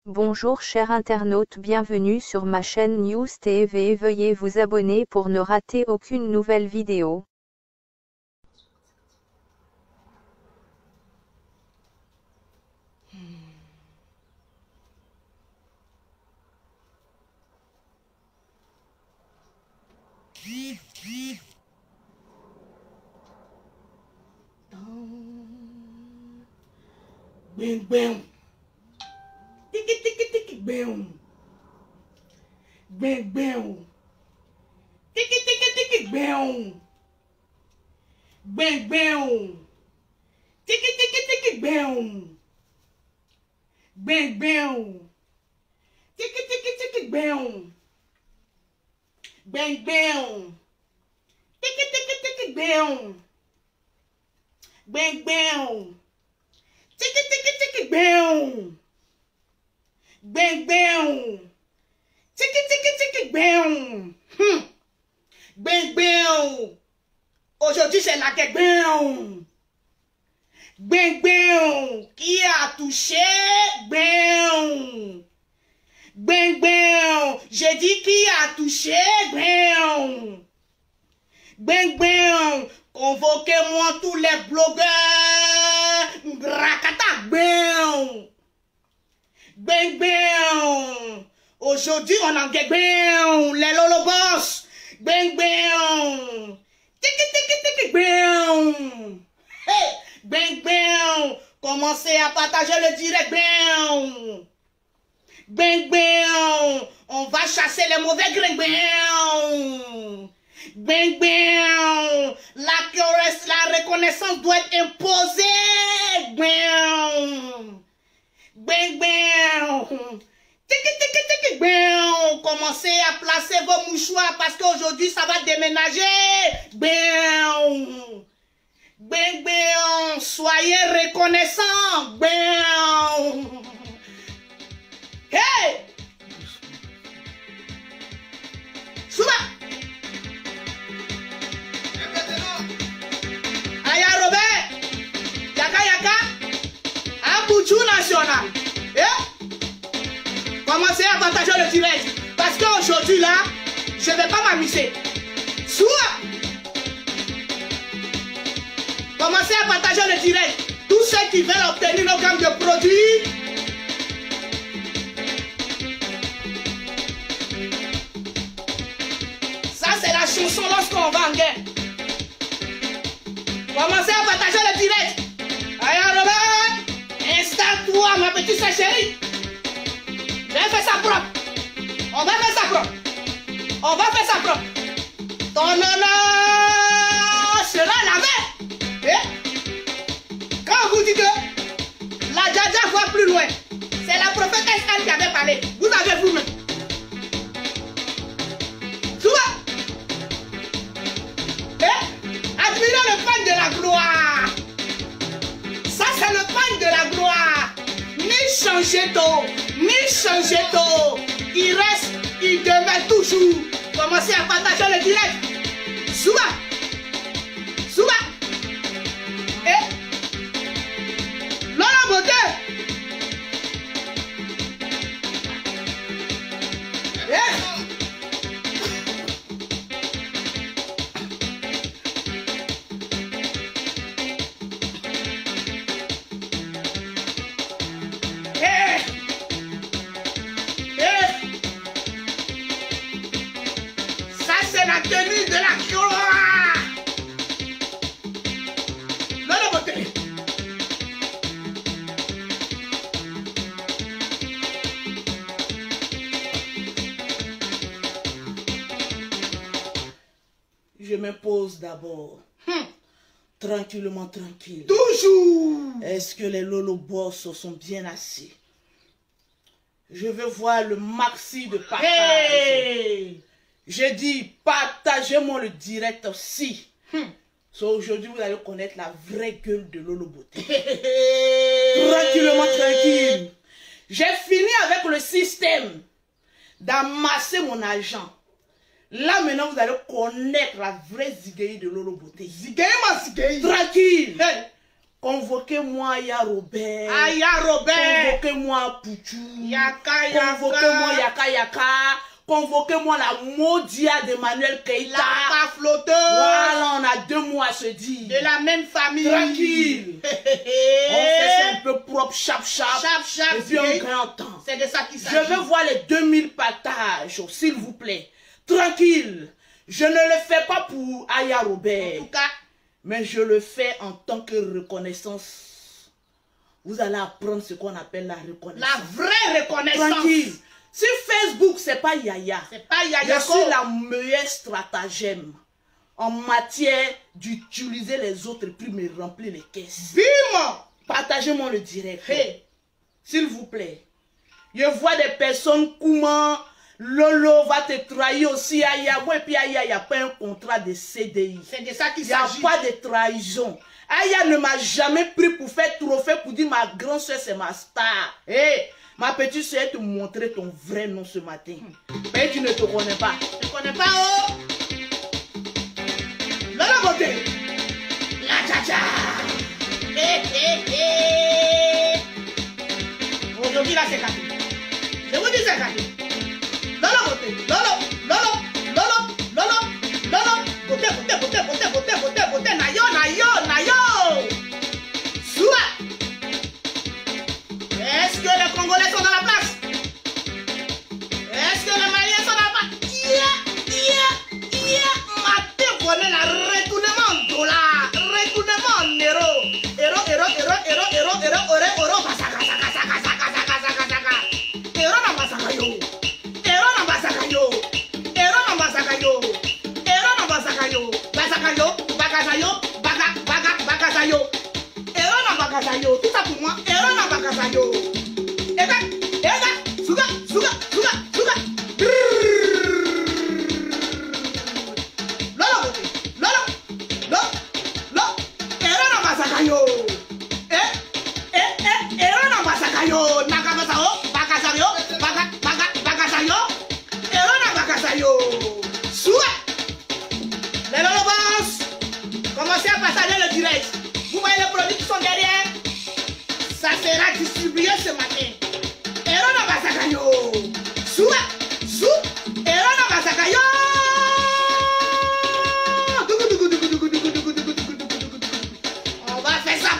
Bonjour chers internautes, bienvenue sur ma chaîne News TV. Veuillez vous abonner pour ne rater aucune nouvelle vidéo. Bang bang. Tiki tiki tiki bang. Bang bang. Tiki tiki tiki bang. Bang bang. Tiki tiki tiki bang. Bang bang. Tiki tiki tiki bang. Bang bang. Tiki tiki tiki bang. Bang bang. Tiki tiki tiki bang. Bang bang. Tiki tiki tiki bang. Bang bang. Aujourd'hui c'est la guerre. Bang. Bang bang. Qui a touché? Bang. Bang bang. J'ai dit qui a touché? Bang. Bang bang. Convoquez-moi tous les blogueurs. Rakata, bang. Bang bang. Aujourd'hui on en guerre. Bang. Les lolobos. Bang bang. Tiki tiki tiki bang. Hey. Bang bang. Commencez à partager le direct. Bang. Bang bang. On va chasser les mauvais grains. Bang. Bang bang. La reconnaissance doit être imposée. Bang. Bang bang. Tiki tiki tiki bang. Commencez à placer vos mouchoirs parce qu'aujourd'hui ça va déménager. Bang. Bang bang. Soyez reconnaissants. Bang. Hey. Souba. Aya Robert, Yaka Yaka, Abouchou National. Commencez à partager le direct. Parce qu'aujourd'hui là, je ne vais pas m'amuser. Soit. Commencez à partager le direct. Tous ceux qui veulent obtenir nos gammes de produits. Ça c'est la chanson lorsqu'on va en guerre. Commencez à partager le direct. Aya Robert, installe-toi ma petite sœur chérie. Je vais faire ça propre. On va faire ça propre. On va faire ça propre. Ton honneur sera lavé. Quand on vous dit que la Djadja voit plus loin, c'est la prophétesse elle qui avait parlé. Vous avez vous-même. Admirez le pain de la gloire. Ça c'est le pain de la gloire. Ni changer d'eau, ni changer d'eau. Il reste, il demeure toujours. Commencez à partager le direct. Souba. Souba. Lola Beauté. La tenue de la gloire. Lola Beauté. Je me pose d'abord. Tranquillement, tranquille. Toujours. Est-ce que les lolobos sont bien assis? Je veux voir le maxi de partage. Hey. Je dis, partagez-moi le direct aussi. Aujourd'hui, vous allez connaître la vraie gueule de Lolo Beauté. Tranquillement, tranquille. J'ai fini avec le système d'amasser mon argent. Là, maintenant, vous allez connaître la vraie zigueille de Lolo Beauté. Zigueille, ma zigueille. Tranquille. Hey. Convoquez-moi Aya Robert. Aya Robert. Convoquez-moi Pouchou. Yaka Yaka. Convoquez-moi Yaka Yaka. Convoquez-moi la Modia d'Emmanuel Keïta. La pas flotteur. Voilà, on a 2 mots à se dire. De la même famille. Tranquille. On fait ça un peu propre, chap. Chap. Et puis on gagne en temps. C'est de ça qu'il s'agit. Je veux voir les 2000 partages, s'il vous plaît. Tranquille. Je ne le fais pas pour Aya Robert. En tout cas. Mais je le fais en tant que reconnaissance. Vous allez apprendre ce qu'on appelle la reconnaissance. La vraie reconnaissance. Tranquille. Sur Facebook, c'est pas Yaya. C'est pas Yaya. Je suis la meilleure stratagème en matière d'utiliser les autres pour me remplir les caisses. Bim! Partagez-moi le direct. Hey. S'il vous plaît. Je vois des personnes comment Lolo va te trahir aussi. Et puis Aya, il n'y a pas un contrat de CDI. C'est de ça qu'il Il n'y a s'agit. pas de trahison. Aya ne m'a jamais pris pour faire trophée pour dire ma grande soeur c'est ma star. Hey, ma petite soeur, te montrer ton vrai nom ce matin. Mais tu ne te connais pas. Tu ne connais pas, oh? Lolo Beauté. La Tcha-Tcha. Aujourd'hui, là, c'est gâté. Je vous dis, c'est gâté. Lolo Beauté. Lolo. Beauté. Nayo. Soua. Est-ce que les Congolais sont dans la place? Est-ce que les Maliens sont dans la place? Maté connaît la retournement dollar, retournement en euro. Euro, basaka. Euro na basaka yo. Tout ça pour moi. Euro na bakasa yo. Ega, suga. Lolo. Euro na basaka yo. Euro na basaka yo. Nakabasa yo. Bakasa yo. Bakasa yo. Euro na bakasa yo. Suga. Les lolobans. Commencez à partager le direct. Vous voyez les produits qui sont derrière. Ça sera distribué ce matin. Ero na basaka yo. Sou. Ero na basaka yo. On va faire ça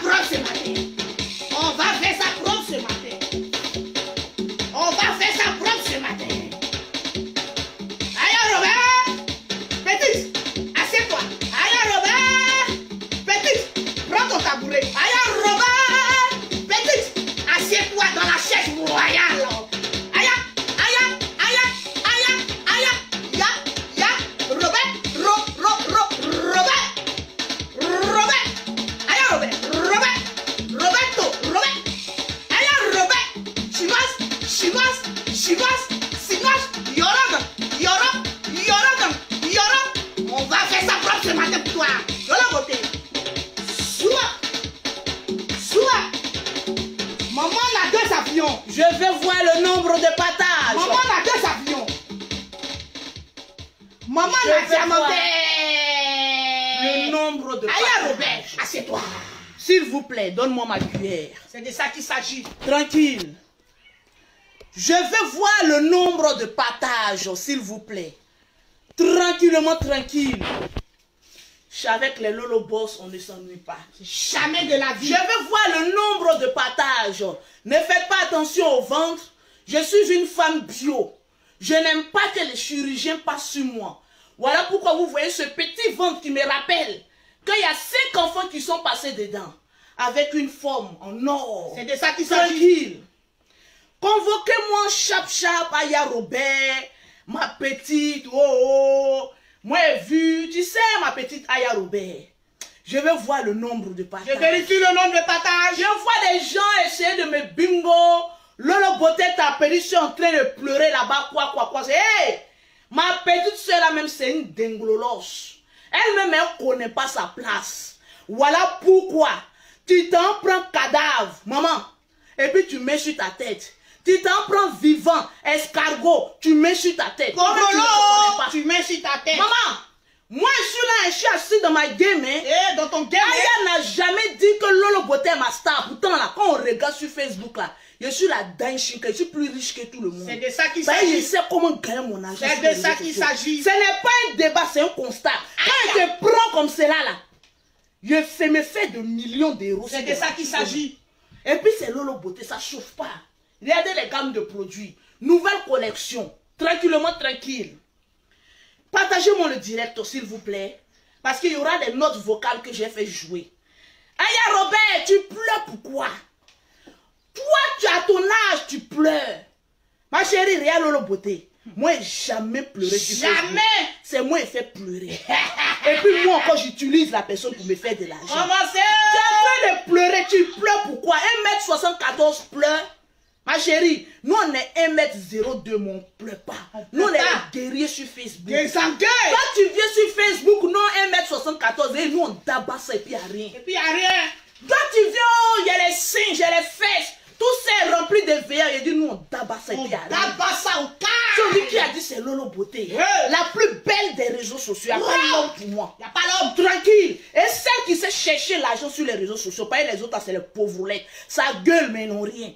propre ce matin. Aya Robert. Petite, assieds-toi. Aya Robert. Petite, prends ton tabouret. Aya Robert. Petite, assieds-toi dans la chaise royale. Aya. Ya. Robert. Aya Robert. Roberto. Aya Robert. Chinoise. Yorog. On va faire ça propre ce matin pour toi. De la beauté. Soua. Maman a 2 avions. Je veux voir le nombre de partages. Maman a 2 avions. Maman Je a vais diamanté. voir le nombre de Aya partages. Robert, assieds-toi. S'il vous plaît, donne-moi ma cuillère. C'est de ça qu'il s'agit. Tranquille. Je veux voir le nombre de partages, s'il vous plaît. Tranquille. Avec les Lolo Boss, on ne s'ennuie pas. Jamais de la Je vie. veux voir le nombre de partages. Ne faites pas attention au ventre. Je suis une femme bio. Je n'aime pas que les chirurgiens passent sur moi. Voilà pourquoi vous voyez ce petit ventre qui me rappelle qu'il y a 5 enfants qui sont passés dedans. Avec une forme en or. C'est de ça qu'il s'agit. Tranquille. Convoquez-moi chap Aya Robert, ma petite, moi j'ai vu, tu sais ma petite Aya Robert. Je veux voir le nombre de partages. Je vérifie le nombre de partages. Je vois des gens essayer de me bingo. Lolo Beauté t'appelle, je suis en train de pleurer là-bas, quoi. Hey, ma petite soeur là même c'est une dinglolos. Elle-même elle ne connaît pas sa place. Voilà pourquoi tu t'en prends cadavre, maman, et puis tu mets sur ta tête. Tu t'en prends vivant, escargot, tu mets sur ta tête. Corolo, tu mets sur ta tête. Maman, Moi, je suis là, je suis assis dans ma game. Hein. Eh, dans ton game. Aya n'a jamais dit que Lolo Beauté est ma star. Pourtant, là, quand on regarde sur Facebook, là, je suis la dingue, je suis plus riche que tout le monde. C'est de ça qu'il Je s'agit. sais comment gagner mon argent. C'est de ça qu'il s'agit. Ce n'est pas un débat, c'est un constat. Quand je te prends comme cela, là, je me fais de millions d'euros. C'est de ça qu'il s'agit. Et puis, c'est Lolo Beauté, ça chauffe pas. Regardez les gammes de produits. Nouvelle collection. Tranquillement, tranquille. Partagez-moi le direct, s'il vous plaît. Parce qu'il y aura des notes vocales que j'ai fait jouer. Aya Robert, tu pleures pourquoi? Toi, tu as ton âge, tu pleures. Ma chérie, regarde Lolo Beauté. Moi, j'ai jamais pleuré. Jamais. C'est moi qui fais pleurer. Et puis moi encore, j'utilise la personne pour me faire de l'argent. Comment c'est? Tu es en train de pleurer, tu pleures pourquoi? 1m74 pleure. Ma chérie, nous on est 1m02, mais on ne pleure pas. Nous on est les guerriers sur Facebook. Des engueules. Quand tu viens sur Facebook, non 1m74 et nous on tabasse et puis il n'y a rien. Et puis il n'y a rien. Quand tu viens, oh, il y a les seins, il y a les fesses. Tout ça est rempli de veillants. Il dit nous on tabasse et puis il n'y a rien. Tabasse ça au cas. Celui qui a dit c'est Lolo Beauté. La plus belle des réseaux sociaux. Il n'y a pas l'homme pour moi. Il n'y a pas l'homme. Tranquille. Et celle qui sait chercher l'argent sur les réseaux sociaux, pas les autres, c'est les pauvrettes. Ça gueule, mais ils n'ont rien.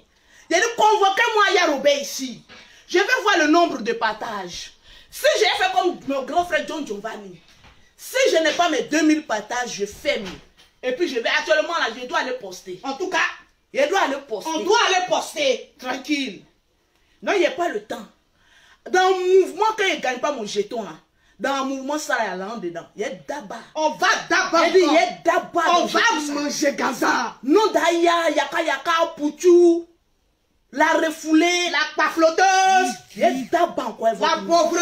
Il a dit convoquez-moi Aya Robert ici. Je vais voir le nombre de partages. Si j'ai fait comme mon grand frère John Giovanni, si je n'ai pas mes 2000 partages, je ferme. Et puis je vais actuellement là, je dois aller poster. En tout cas, Je dois aller poster. on doit aller poster. Tranquille. Non, il n'y a pas le temps. Dans le mouvement, quand il ne gagne pas mon jeton, là, dans le mouvement, ça, il y a là dedans. Il y a d'abord. On va d'abord. Il y a d'abord. On va manger Gaza. Non, d'ailleurs, yaka, pouchou. La refoulée. La pafloteuse. Il y a d'abord quoi. La pauvre.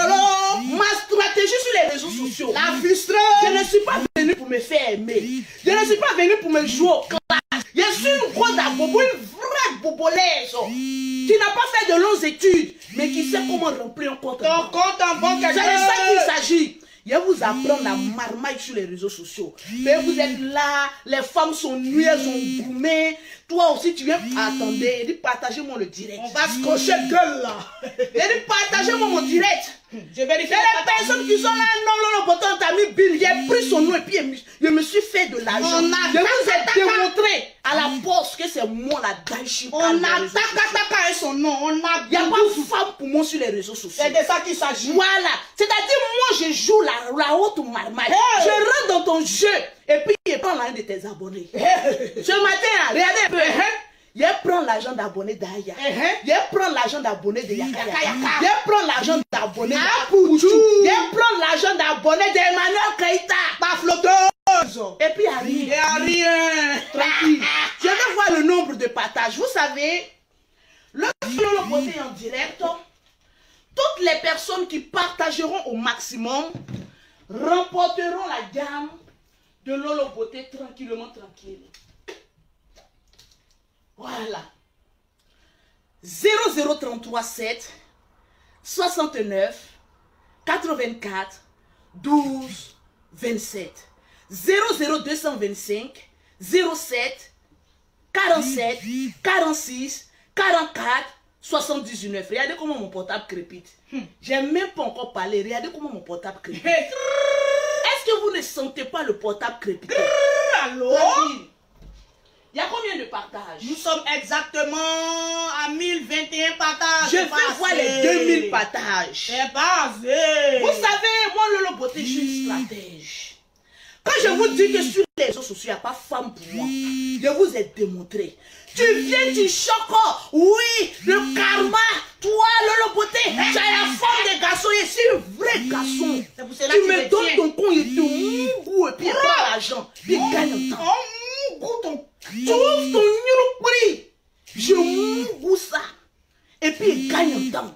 Ma stratégie sur les réseaux sociaux. La frustreuse. Je ne suis pas venu pour me faire aimer. Je ne suis pas venu pour me jouer au classe. Je suis une grosse bobo, une vraie bobolaise. Qui n'a pas fait de longues études, mais qui sait comment remplir un compte. Ton compte en banque. C'est de ça qu'il s'agit. Je vais vous apprendre la marmaille sur les réseaux sociaux. Mais vous êtes là, les femmes sont nues, elles sont gourmées. Toi aussi, tu viens. Attendez, dit partagez-moi le direct. On va se cocher gueule là. Dit partagez-moi mon direct. Je vérifie. C'est les personnes qui sont là, non, Lolo Beauté, on t'a mis Bill. J'ai pris son nom et puis je me suis fait de l'argent. Je vous ai démontré à la poste que c'est moi la Daichi. On a taka et son nom. On a. Il n'y a pas de femme pour moi sur les réseaux sociaux. C'est de ça qu'il s'agit. Voilà. C'est-à-dire, moi, je joue la haute marmaille. Hey. Je rentre dans ton jeu. Et puis, je prends l'un de tes abonnés. Ce matin, là, regardez un peu. Je prends l'argent d'abonnés d'Aya. Je prends l'argent d'abonnés de Yaka Yaka. Je prends l'argent d'abonnés de Pouchou. Je prends l'argent d'abonnés d'Emmanuel Keïta. Ta flotteuse. Et puis, il n'y a rien. Il n'y a rien. Tranquille. Je vais voir le nombre de partages. Vous savez, le Lolo Beauté en direct, toutes les personnes qui partageront au maximum remporteront la gamme de Lolo Beauté tranquillement, tranquille. Voilà. 00337 69 84 12 27 00225 07 47 46 44 79. Regardez comment mon portable crépite. J'ai même pas encore parlé. Regardez comment mon portable crépite. Est-ce que vous ne sentez pas le portable crépiter? Allô? Il y a combien de partages? Nous sommes exactement à 1021 partages. Je vais voir les 2000 partages. C'est basé. Vous savez, moi, Lolo Beauté, je suis une stratège. Quand je vous dis que sur les réseaux sociaux, il n'y a pas femme pour moi, je vous ai démontré. Tu viens, tu choques. Oui, le karma. Toi, Lolo Beauté, tu as la forme des garçons. Je suis un vrai garçon. C'est pour cela tu que me donnes ton con, il te mou et puis il prend l'argent. Puis il gagne un temps. Tu ouvres ton prix. Je mou ça. Et puis il gagne un temps.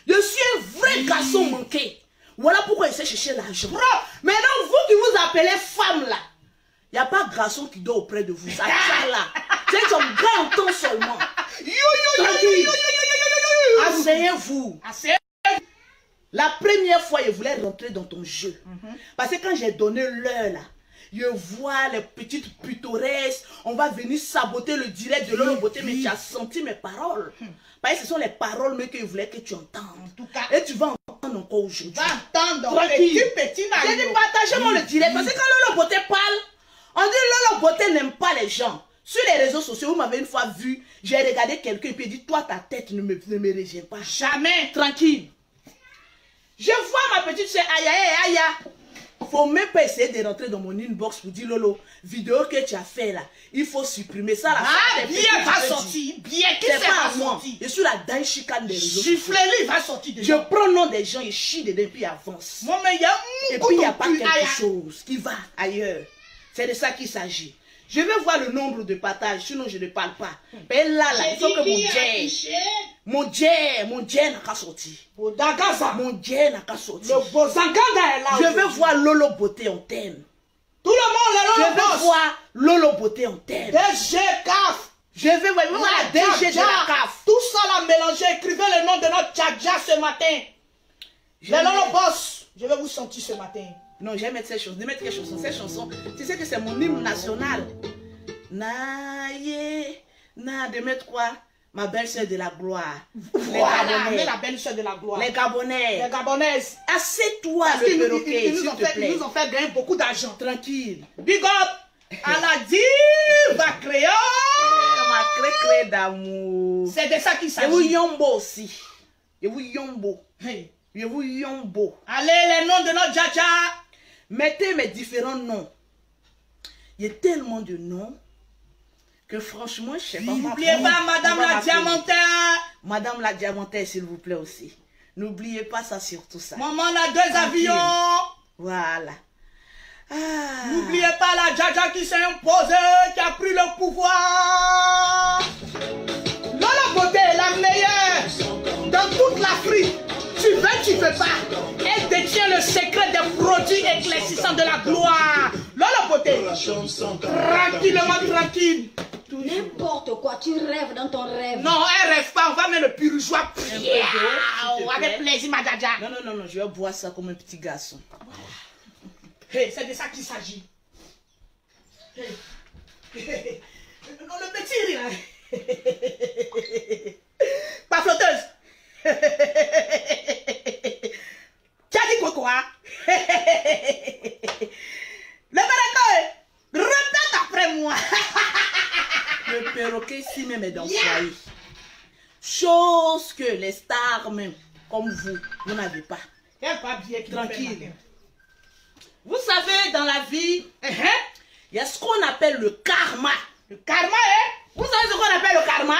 Je suis un vrai garçon manqué. Voilà pourquoi il sait chercher l'argent. Maintenant, vous qui vous appelez femme là, il n'y a pas de garçon qui dort auprès de vous. Ça tient là. C'est un grand temps seulement. Asseyez-vous. La première fois, je voulais rentrer dans ton jeu. Parce que quand j'ai donné l'heure là, je vois les petites pittoresques. On va venir saboter le direct de Lolo Beauté, mais tu as senti mes paroles. Parce que ce sont les paroles mais que je voulais que tu entendes. En tout cas, et tu vas entendre m'entendre encore aujourd'hui. Va entendre. Tranquille. Petit J'ai dit partagez-moi le direct. Parce que quand Lolo Beauté parle, on dit Lolo Beauté n'aime pas les gens. Sur les réseaux sociaux, vous m'avez une fois vu, j'ai regardé quelqu'un et puis dit, toi ta tête ne me régime pas. Jamais. Tranquille. Je vois ma petite soeur Aya. Faut même pas essayer de rentrer dans mon inbox pour dire Lolo, vidéo que tu as fait là, il faut supprimer ça là. Ah, bien va sortir. Bien qui c'est c'est pas va moi. sortir. Je suis la dingue chicane des réseaux. Gifler-lui va sortir Je déjà. prends le nom des gens et chie dedans et puis avance. Moi, mais il y a Et puis il n'y a pas quelque chose qui va ailleurs. C'est de ça qu'il s'agit. Je vais voir le nombre de partages, sinon je ne parle pas. Mais là, il faut que mon Dieu n'a qu'à sortir. Mon Dieu n'a qu'à sortir. Le Bozanganda est là. Je vais voir Lolo Beauté en thème. Tout le monde Je est là. vais voir Lolo Beauté en thème. DG CAF. Je vais voir la DG de la CAF. Tout ça là mélangé. Écrivez le nom de notre Tchadja ce matin. Le Lolo Boss. Je vais vous sentir ce matin. Non, je vais mettre ces chansons. De mettre quelle chanson? Ces chansons, tu sais que c'est mon hymne national. De mettre quoi? Ma belle-sœur de la gloire. Voilà, mais la belle-sœur de la gloire. Les Gabonais. Les Gabonaises. Assieds-toi, le perroquet, s'il te plaît. Ils nous ont fait gagner beaucoup d'argent. Tranquille. Big up à la diva créole. Ma cré d'amour. C'est de ça qu'il Et vous s'agit. yombo aussi. Et vous yombo. Hey. Et vous yombo. Allez, les noms de notre Djaja. Mettez mes différents noms. Il y a tellement de noms que franchement, je sais pas. N'oubliez pas Madame la Diamantaire. Madame la Diamantaire, s'il vous plaît aussi. N'oubliez pas ça, surtout ça. Maman a 2 avions. Voilà. Ah. N'oubliez pas la Djaja qui s'est imposée, qui a pris le pouvoir. Lolo Beauté est la meilleure dans toute l'Afrique. Tu veux, tu veux pas. Elle détient le secret des produits éclaircissants de la gloire. Lolo Beauté. Tranquillement, tranquille. N'importe quoi, tu rêves dans ton rêve. Non, elle rêve pas, on va mettre le purgeois. peu d'eau, s'il te Avec plaît. plaisir, ma Djaja. Non, je vais boire ça comme un petit garçon. Hey, c'est de ça qu'il s'agit. Hey. Le petit rire là. Pas flotteuse. Tu as dit quoi? Le perroquet, répète après moi. Le perroquet ici même est dans le foyer. Chose que les stars même, comme vous n'avez pas. Elle pas bien Tranquille. Vous savez, dans la vie, il y a ce qu'on appelle le karma. Le karma, hein? Vous savez ce qu'on appelle le karma?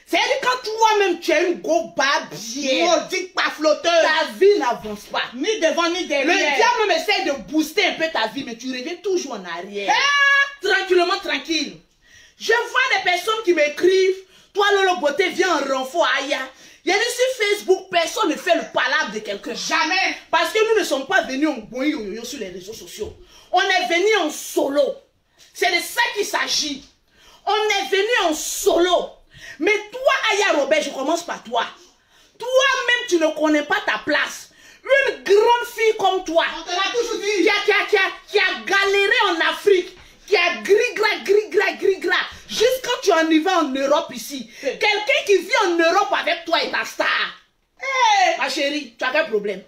C'est-à-dire quand toi-même tu as une go bien, Maudite pas flotteuse. ta vie n'avance pas. Ni devant ni Le derrière. diable même essaie de booster un peu ta vie, mais tu reviens toujours en arrière. Tranquillement, tranquille. Je vois des personnes qui m'écrivent, toi Lolo Beauté, viens en renfort, Aya. Il y a dit sur Facebook, personne ne fait le palabre de quelqu'un. Jamais. Parce que nous ne sommes pas venus en boing yo sur les réseaux sociaux. On est venus en solo. C'est de ça qu'il s'agit. On est venus en solo. Mais toi, Aya Robert, je commence par toi. Toi-même, tu ne connais pas ta place. Une grande fille comme toi, On te l'a toujours dit. qui a galéré en Afrique, qui a gris-gras, jusqu'à tu arrives en Europe ici. Quelqu'un qui vit en Europe avec toi est ta star. Ma chérie, tu as quel problème?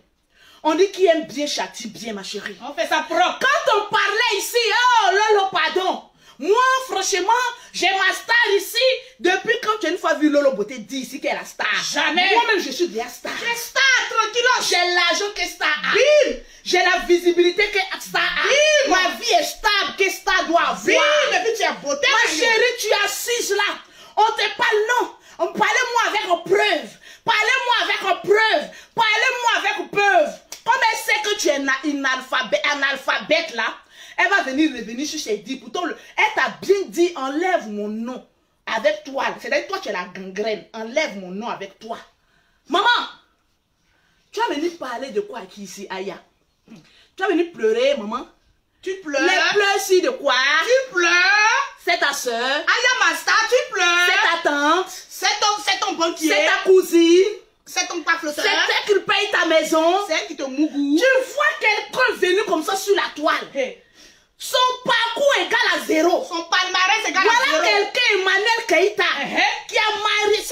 On dit qui aime bien châtie bien, ma chérie. On fait ça propre. Quand on parlait ici, oh Lolo, pardon. Moi, franchement, j'ai ma star ici. Depuis quand tu as une fois vu Lolo Beauté dire ici qu'elle est la star? Jamais. Moi-même, je suis déjà star. Quelle star, tranquille. J'ai l'argent que star a. Bim. J'ai la visibilité que star a. Bim. Ma vie est stable que star doit avoir. Oui, mais puis tu as beauté. Ma chérie, tu es assise là. On te parle, non. Parlez-moi avec preuve. Parlez-moi avec preuve. Parlez-moi avec preuve. Comme elle sait que tu es une analphabète là, elle va revenir sur ses dits. Pourtant, elle t'a bien dit, enlève mon nom avec toi. C'est-à-dire, toi, tu es la gangrène. Enlève mon nom avec toi. Maman, tu vas venir parler de quoi qui ici, Aya? Tu vas venir pleurer, maman? Tu pleures. Les pleurs ici de quoi? Tu pleures. C'est ta soeur. Aya Masta, tu pleures. C'est ta tante. C'est ton banquier. C'est ta cousine. C'est ton pas flotteur. C'est elle qui paye ta maison. C'est elle qui te mougou. Tu vois quelqu'un venu comme ça sur la toile. Hey. Son parcours égale à 0. Son palmarès égale à Voilà 0. quelqu'un, Emmanuel Keïta, qui a marié.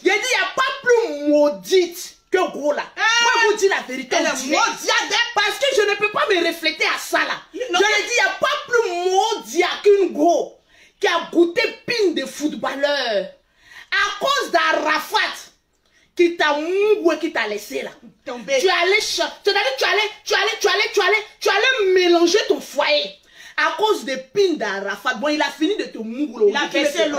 Il a dit, il n'y a pas plus maudite que gros là. Moi, vous maudit la vérité. Elle est maudite. Parce que je ne peux pas me refléter à ça là. Non. Je l'ai dit, il n'y a pas plus maudit qu'une go qui a goûté pine de footballeur. À cause d'Arafat qui t'a mougou et qui t'a laissé là. Tombé. Tu allais mélanger ton foyer. À cause des pines d'Arafat. Bon, il a fini de te mougou. Il a baissé l'eau.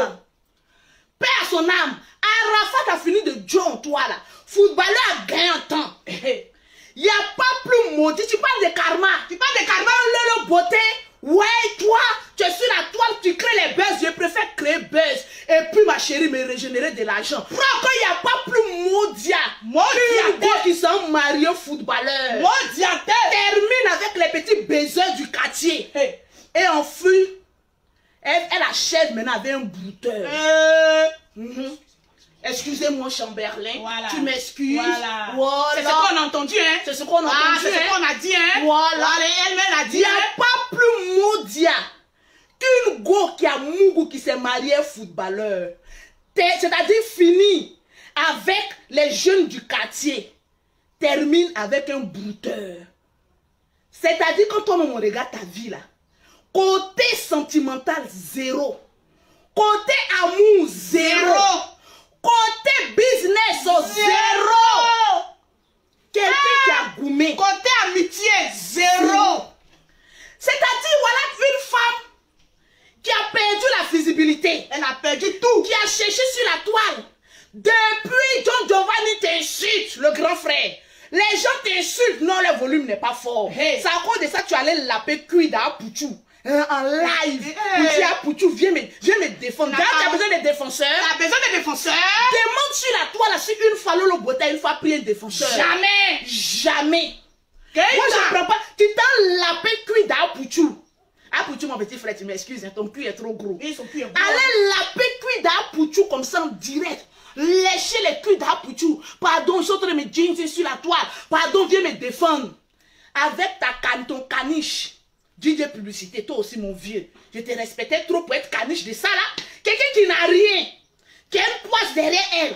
Paix à son âme. Arafat a fini de John, toi là. Footballeur a gagné un temps. Il n'y a pas plus maudit. Tu parles de karma. Tu parles de karma. Le beauté. Ouais, toi, tu es sur la toile, tu crées les buzz. Je préfère créer buzz. Et puis, ma chérie, me régénérer de l'argent. Pourquoi il n'y a pas plus maudit? Maudit qui sont mariés footballeurs. Maudit. Termine avec les petits baisers du quartier. Et en fuit. Elle achève maintenant avec un brouteur. Excusez-moi, Chamberlain. Voilà. Tu m'excuses. Voilà. Voilà. C'est ce qu'on a entendu, hein. C'est ce qu'on a entendu. C'est ce qu'on a dit, hein. Voilà. Elle-même a Il dit. n'y a pas plus maudit qu'une go qui a mougou qui s'est marié footballeur. C'est-à-dire fini avec les jeunes du quartier. Termine avec un brouteur. C'est-à-dire quand toi, on regarde ta vie là. Côté sentimental, zéro. Côté amour, zéro. Côté business, zéro. Quelqu'un qui a goumé. Côté amitié, zéro. C'est-à-dire, voilà une femme qui a perdu la visibilité. Elle a perdu tout. Qui a cherché sur la toile. Depuis John Giovanni t'insulte, le grand frère. Les gens t'insultent. Non, le volume n'est pas fort. Hey. C'est à cause de ça que tu allais laper cuida à Pouchou. En live. Pouchou, viens me défendre. Tu as besoin de défenseurs. Tu as besoin de défenseurs. Demande sur la toile, si une fois Lolo Bota, une fois pris un défenseur. Jamais. Jamais. Moi, je ne prends pas. Tu t'as lapé cuit à Pouchou. Ah, Pouchou, mon petit frère, tu m'excuses, hein, ton cul est trop gros. Ils sont plus gros. Allez laper cuit à Pouchou comme ça en direct. Lécher les culs à Pouchou. Pardon, je suis en train de me jeans sur la toile. Pardon, viens me défendre. Avec ton caniche. DJ publicité, toi aussi mon vieux. Je te respectais trop pour être caniche de ça là. Quelqu'un qui n'a rien. Qui a une poisse derrière elle.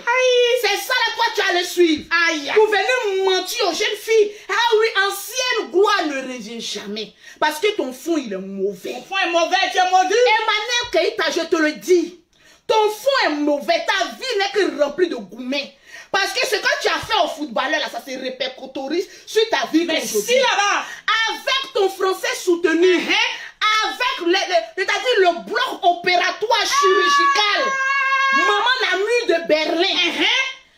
C'est ça là, toi tu allais suivre. Aïe. Vous venez mentir aux jeunes filles. Ah oui, ancienne gloire ne revient jamais. Parce que ton fond il est mauvais. Ton fond est mauvais, tu es maudit. Emmanuel Keïta, je te le dis. Ton fond est mauvais. Ta vie n'est que remplie de gourmets. Parce que ce que tu as fait au footballeur, là, ça se répercutorise sur ta vie. Mais si là-bas, avec ton français soutenu, avec c'est-à-dire le bloc opératoire chirurgical, maman n'a mis de Berlin.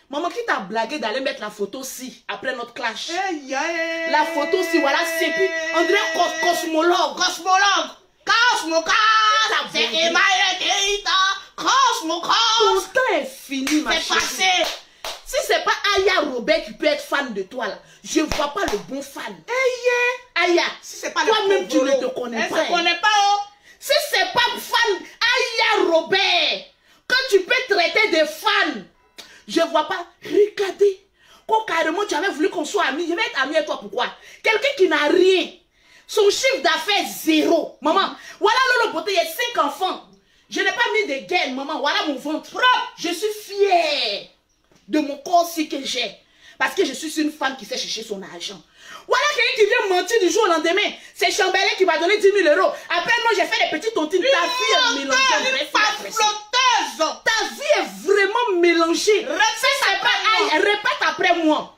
Maman qui t'a blagué d'aller mettre la photo si après notre clash. La photo si, voilà, c'est puis on dirait cosmologue. C'est Emmanuel Keïta. Ton temps est fini, ma C'est chérie. passé. Si c'est pas Aya Robert qui peut être fan de toi là, je ne vois pas le bon fan. Aya, Si c'est pas toi-même tu ne te connais elle pas. Elle se connaît pas, oh. Si c'est pas fan Aya Robert, quand tu peux traiter des fans, je vois pas. Regardez, quand carrément tu avais voulu qu'on soit amis, je vais être ami avec toi, pourquoi? Quelqu'un qui n'a rien, son chiffre d'affaires zéro. Maman, voilà Lolo Beauté, il y a 5 enfants. Je n'ai pas mis de gaines, maman, voilà mon ventre propre. Je suis fière de mon corps si que j'ai. Parce que je suis une femme qui sait chercher son argent. Voilà quelqu'un qui vient mentir du jour au lendemain. C'est Chambellan qui m'a donné 10 000 €. Après, moi, j'ai fait les petites tontines. Ta vie est mélangée. Ta vie est vraiment mélangée. Répète après moi.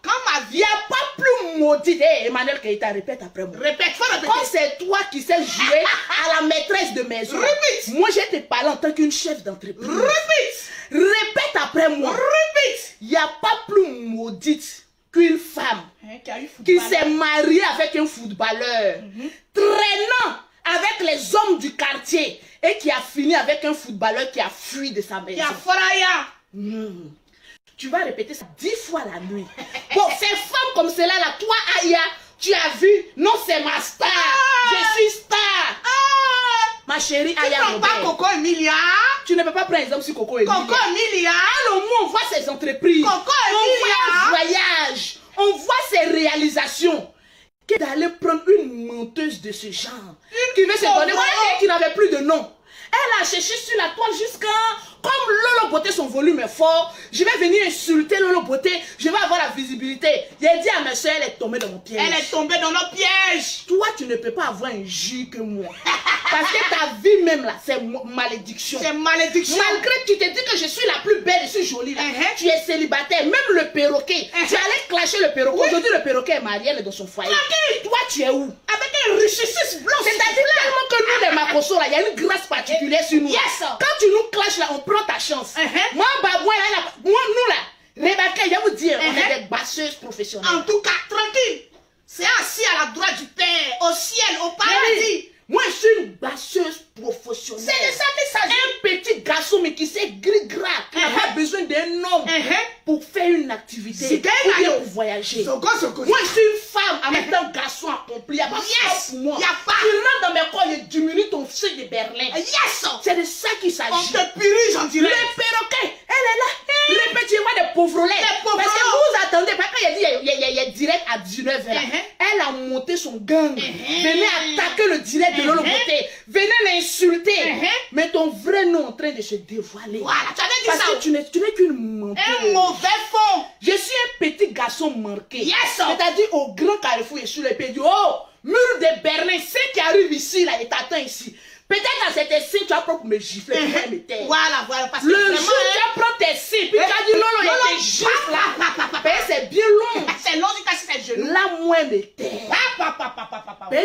Il n'y a pas plus maudit. Hey, Emmanuel Keïta, répète après moi. Répète, faut répéter. Quand c'est toi qui sais jouer à la maîtresse de maison. Répète. Moi, je te parle en tant qu'une chef d'entreprise. Répète. Répète après moi. Répète. Il n'y a pas plus maudite qu'une femme qui s'est mariée avec un footballeur, traînant avec les hommes du quartier et qui a fini avec un footballeur qui a fui de sa maison. Tu vas répéter ça 10 fois la nuit. Bon, ces femmes comme cela là, toi Aya, tu as vu, non c'est ma star, je suis star. Ma chérie Aya Tu prends pas Coco Emilia. Tu ne peux pas prendre exemple sur Coco Emilia. Coco Emilia. Alors moi on voit ses entreprises, Coco on Emilia. voit un voyage, on voit ses réalisations. Que d'aller prendre une menteuse de ce genre qui veut se donner, voilà qui n'avait plus de nom. Elle a cherché sur la toile jusqu'à... Comme Lolo Beauté, son volume est fort, je vais venir insulter Lolo Beauté, je vais avoir la visibilité. J'ai dit à ma soeur, elle est tombée dans mon piège. Elle est tombée dans nos pièges. Toi, tu ne peux pas avoir un jus que moi. Parce que ta vie même là, c'est malédiction. C'est malédiction. Malgré que tu te dis que je suis la plus belle, je suis jolie là. Tu es célibataire, même le perroquet. Tu allais clasher le perroquet. Oui. Aujourd'hui, le perroquet est marié, elle est dans son foyer. Toi, tu es où? Avec un richissime blanc. C'est-à-dire tellement que nous, les Makosso, là, il y a une grâce particulière sur nous. Yes. Quand tu nous clashes là, on prend ta chance. Moi, Baboué, moi, nous là, Rebecca, je vais vous dire, on est des basseuses professionnelles. En tout cas, tranquille. C'est assis à la droite du Père, au ciel, au paradis. Moi, je suis une basseuse professionnelle. C'est de ça qu'il s'agit. Un petit garçon, mais qui sait gris-gras, qui n'a pas besoin d'un homme pour faire une activité, ou bien pour voyager. Moi, je suis une femme avec un garçon accompli. Il n'y a pas pour moi. Il y a pas. Tu rentres dans mes corps, je diminue ton cycle de Berlin. Yes. C'est de ça qu'il s'agit. On te purige, on dirait. Le perroquet, elle est là. Répétez-moi des pauvrolets. Parce que vous attendez, pas quand il y a direct à 19h. Elle a monté son gang. Venez attaquer le direct de Lolo Beauté. Venez l'insulter. Mais ton vrai nom est en train de se dévoiler. Voilà, tu avais dit parce ça. Que tu n'es qu'une menteuse. Un mauvais fond. Je suis un petit garçon marqué. Yes. C'est-à-dire au grand carrefour et sur les pieds. Oh, mur de Berlin, ce qui arrive ici, là, et t'attend ici. Peut-être dans cette signe, tu vas prendre pour me gifler. Voilà, parce que le jour où tu prends tes signes, puis tu as dit Lolo, il te gifle là. C'est bien long. C'est long, tu casses tes genoux. Là, moi, mais t'es.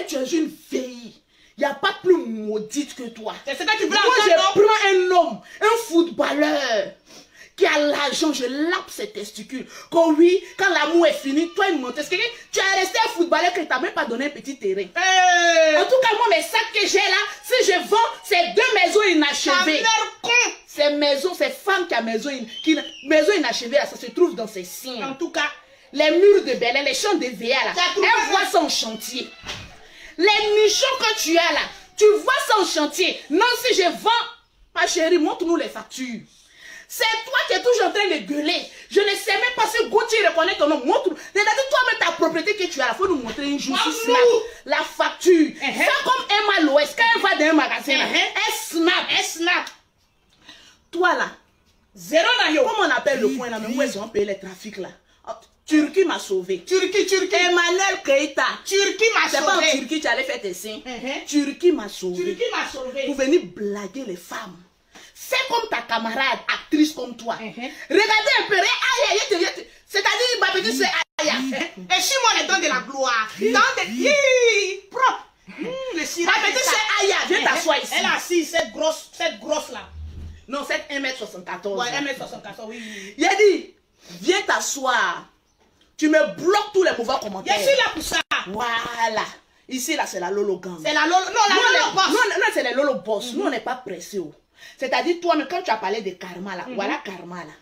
Tu es une fille. Il n'y a pas plus maudite que toi. C'est ce que tu veux moi, je prends un homme, un footballeur, qui a l'argent, je lappe ses testicules. Quand oui, quand l'amour est fini, toi, une menteuse. Tu es resté un footballeur qui ne t'a même pas donné un petit terrain. En tout cas, moi, mes sacs que j'ai là, si je vends, c'est 2 maisons inachevées. Ces maisons, ces femmes qui ont maison inachevée, là, ça se trouve dans ces signes. En tout cas, les murs de Berlin, les champs de VA, là, elles voient ça en chantier. Les nichons que tu as là, tu vois ça en chantier. Non, si je vends, ma chérie, montre-nous les factures. C'est toi qui es toujours en train de gueuler. Je ne sais même pas si Gauthier reconnaît ton nom. Montre-nous. C'est-à-dire toi-même ta propriété que tu as, il faut nous montrer une jour. La facture. C'est comme Emma Loès. Quand elle va dans un magasin, elle snap. Toi là, zéro nayo. Comment on appelle le point là, mais où est-ce qu'on paye les trafics là? Turquie m'a sauvé. Turquie. Emmanuel Keïta. Turquie m'a sauvé. C'est pas en Turquie tu allais faire tes signes. Turquie m'a sauvé. Pour venir blaguer les femmes. Fais comme ta camarade, actrice comme toi. Regardez un peu. C'est-à-dire, ma petite, c'est Aya. Et si moi, les donne de la gloire. Dans des propres. Ma petite, c'est Aya. Viens t'asseoir ici. Elle est assise, cette grosse là. Non, c'est 1m74. Ouais, 1m74, oui. Il a dit, viens t'asseoir. Tu me bloques tous les mauvais commentaires. Je suis là pour ça. Voilà. Ici, là, c'est la Lolo Gang. C'est la Lolo. Non, la Lolo Boss. Non, c'est la Lolo Boss. Nous, on n'est pas pressés. C'est-à-dire, toi, mais quand tu as parlé de karma, là, voilà karma, là.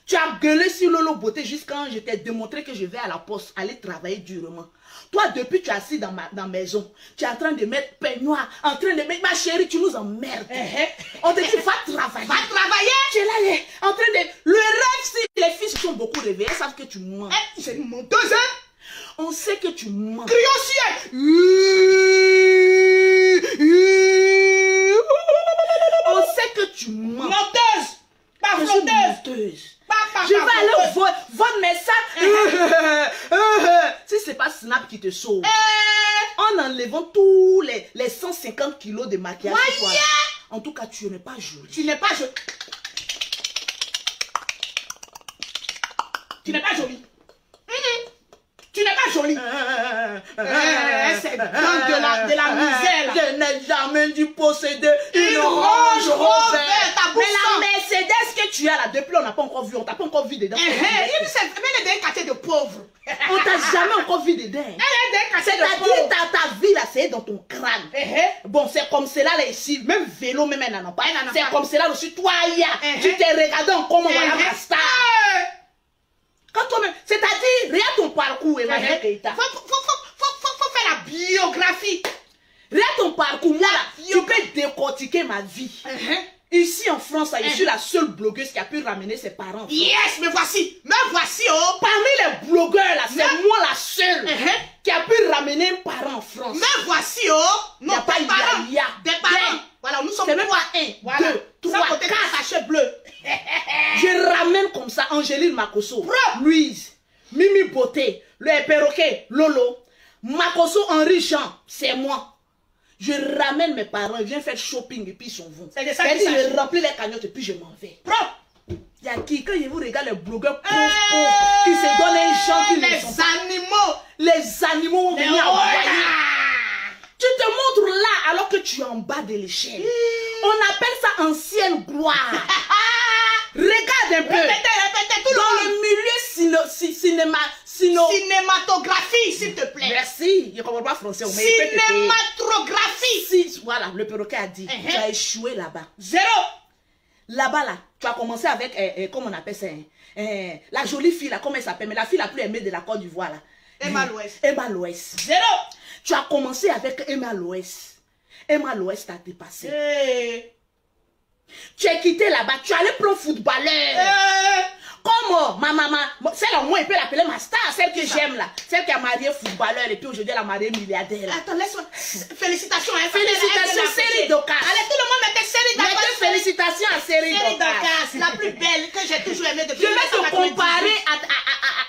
Tu as gueulé sur Lolo Beauté jusqu'à quand je t'ai démontré que je vais à la poste aller travailler durement. Toi, depuis, tu es assis dans ma maison. Tu es en train de mettre peignoir, en train de mettre... Ma chérie, tu nous emmerdes. On te dit, va travailler. Va travailler. Tu es là, en train de... Le rêve, si les filles se sont beaucoup réveillées, elles savent que tu mens. C'est une menteuse, hein? On sait que tu mens. Crions ciel. On sait que tu mens. Menteuse. Pas menteuse. Je vais aller vendre mes sacs. Si c'est pas Snap qui te sauve, en enlevant tous les 150 kilos de maquillage. En tout cas, tu n'es pas jolie. Tu n'es pas jolie. Tu n'es pas jolie. Tu n'es pas jolie. C'est de la misère. Je n'ai jamais dû posséder une Range Rover. Mais la Mercedes que tu as là, depuis on n'a pas encore vu, on t'a pas encore vu dedans. Mais elle est d'un quartier de pauvres. On t'a jamais encore vu dedans. Elle est d'un quartier de pauvres. C'est-à-dire ta vie là, c'est dans ton crâne. Bon, c'est comme cela là ici, même vélo, même elle n'en a pas. C'est comme cela aussi, toi, tu t'es regardé en comment voilà ma star. Quand toi-même, c'est-à-dire, regarde ton parcours, Emmanuel Keïta. Faut faire la biographie. Regarde ton parcours, moi là, tu peux décortiquer ma vie. Ici en France, je suis la seule blogueuse qui a pu ramener ses parents. Yes, me voici, oh. Parmi les blogueurs là, c'est moi la seule qui a pu ramener un parent en France. Me voici, oh. Non, pas des parents. Voilà, nous sommes même pas 1, 2, 3, 4 sachets bleus. Je ramène comme ça Angéline Makosso, Louise, Mimi Beauté, le perroquet, Lolo, Makoso Henri Jean, c'est moi. Je ramène mes parents, ils viennent faire shopping et puis ils s'en vont. C'est de ça qu'il je remplis les cagnottes et puis je m'en vais. Prends. Il y a qui, quand je vous regarde les blogueurs pauvres qui se donnent un genre qui ne sont pas. Les animaux vont venir envoyer. Tu te montres là alors que tu es en bas de l'échelle. On appelle ça ancienne gloire. Regarde un peu. Répétez, tout dans le monde. Le milieu Cinématographie, s'il te plaît. Merci. Je ne comprends pas français. Cinématographie. Voilà, le perroquet a dit. Tu as échoué là-bas. 0. Là-bas, là, tu as commencé avec, comment on appelle ça, la jolie fille, là, comment elle s'appelle, mais la fille la plus aimée de la Côte d'Ivoire, là. Emma Loès. Emma Loès. 0. Tu as commencé avec Emma Loès. Emma Loès t'a dépassé. Tu es quitté là-bas, tu allais prendre footballeur. Comment ma maman, celle-là, moi, il peut l'appeler ma star, celle que j'aime là. Celle qui a marié footballeur et puis aujourd'hui elle a marié milliardaire. Attends, laisse-moi. Félicitations. Hein, félicitations, Série Docas. Allez, tout le monde mettait Série Docas. Félicitations à Série Docas. La plus belle que j'ai toujours aimée depuis. Je vais te comparer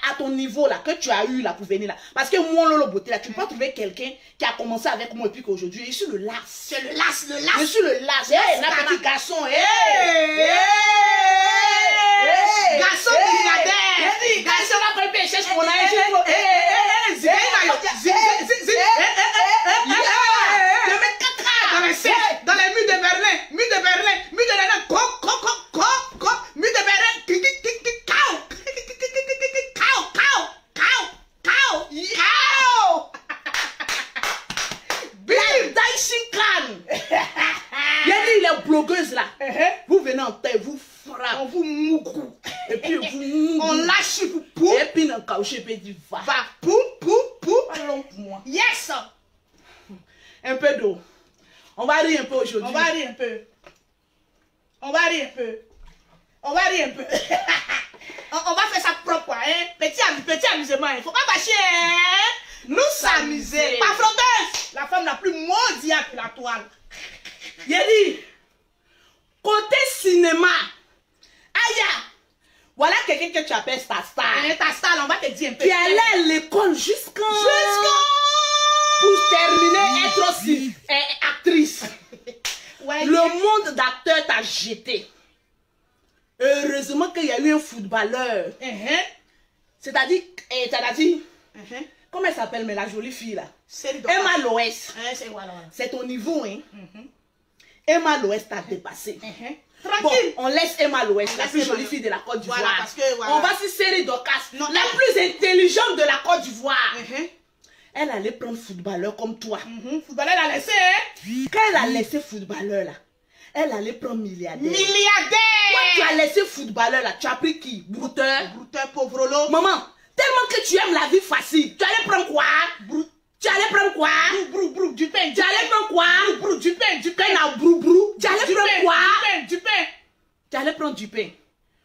à ton niveau là, que tu as eu là pour venir là. Parce que moi, Lolo Beauté là, tu peux pas trouver quelqu'un qui a commencé avec moi et puis qu'aujourd'hui, je suis le las. C'est le las. Je suis le las. Hé, la petit garçon. Garçon milliardaire. Garçon là, quand il cherche mon âge. Dans les murs de Berlin. blogueuse là, vous venez en terre, vous frappez, on vous moukou, et puis vous moukou, on lâche vous pou, et puis dans le caoutchouc, et puis dit va, pou, allons pour moi. Yes. Un peu d'eau. On va rire un peu aujourd'hui. On va rire un peu. On va rire un peu. On va faire ça propre, hein. Petit amusement. Il ne faut pas fâcher, hein. Nous s'amuser. Pas fronteuse. La femme la plus mondiale sur la toile. Yéli, côté cinéma, Aya, voilà quelqu'un que tu appelles ta star. Ta star, on va te dire un peu. Qui allait à l'école jusqu'à pour terminer être aussi actrice. Ouais, le monde d'acteur t'a jeté. Heureusement qu'il y a eu un footballeur. C'est-à-dire, comment elle s'appelle, mais la jolie fille là? Emma Loès. C'est ton niveau, hein? Emma Loès t'a dépassé. Tranquille. Bon, on laisse Emma Loès, la plus jolie fille de la Côte d'Ivoire. Voilà, parce que, voilà. On va sur Série Docas, la plus intelligente de la Côte d'Ivoire. Elle allait prendre footballeur comme toi. Footballeur, elle a laissé, hein? Quand elle a laissé footballeur là, elle allait prendre milliardaire. Milliardaire! Quand tu as laissé footballeur là, tu as pris qui? Brouteur? Brouteur, pauvre. Maman, tellement que tu aimes la vie facile, tu allais prendre quoi? Tu allais prendre quoi? Brou, du pain. Tu allais prendre quoi? Brou, du pain. Quand brou, tu allais prendre quoi? Du pain. Tu allais prendre du pain.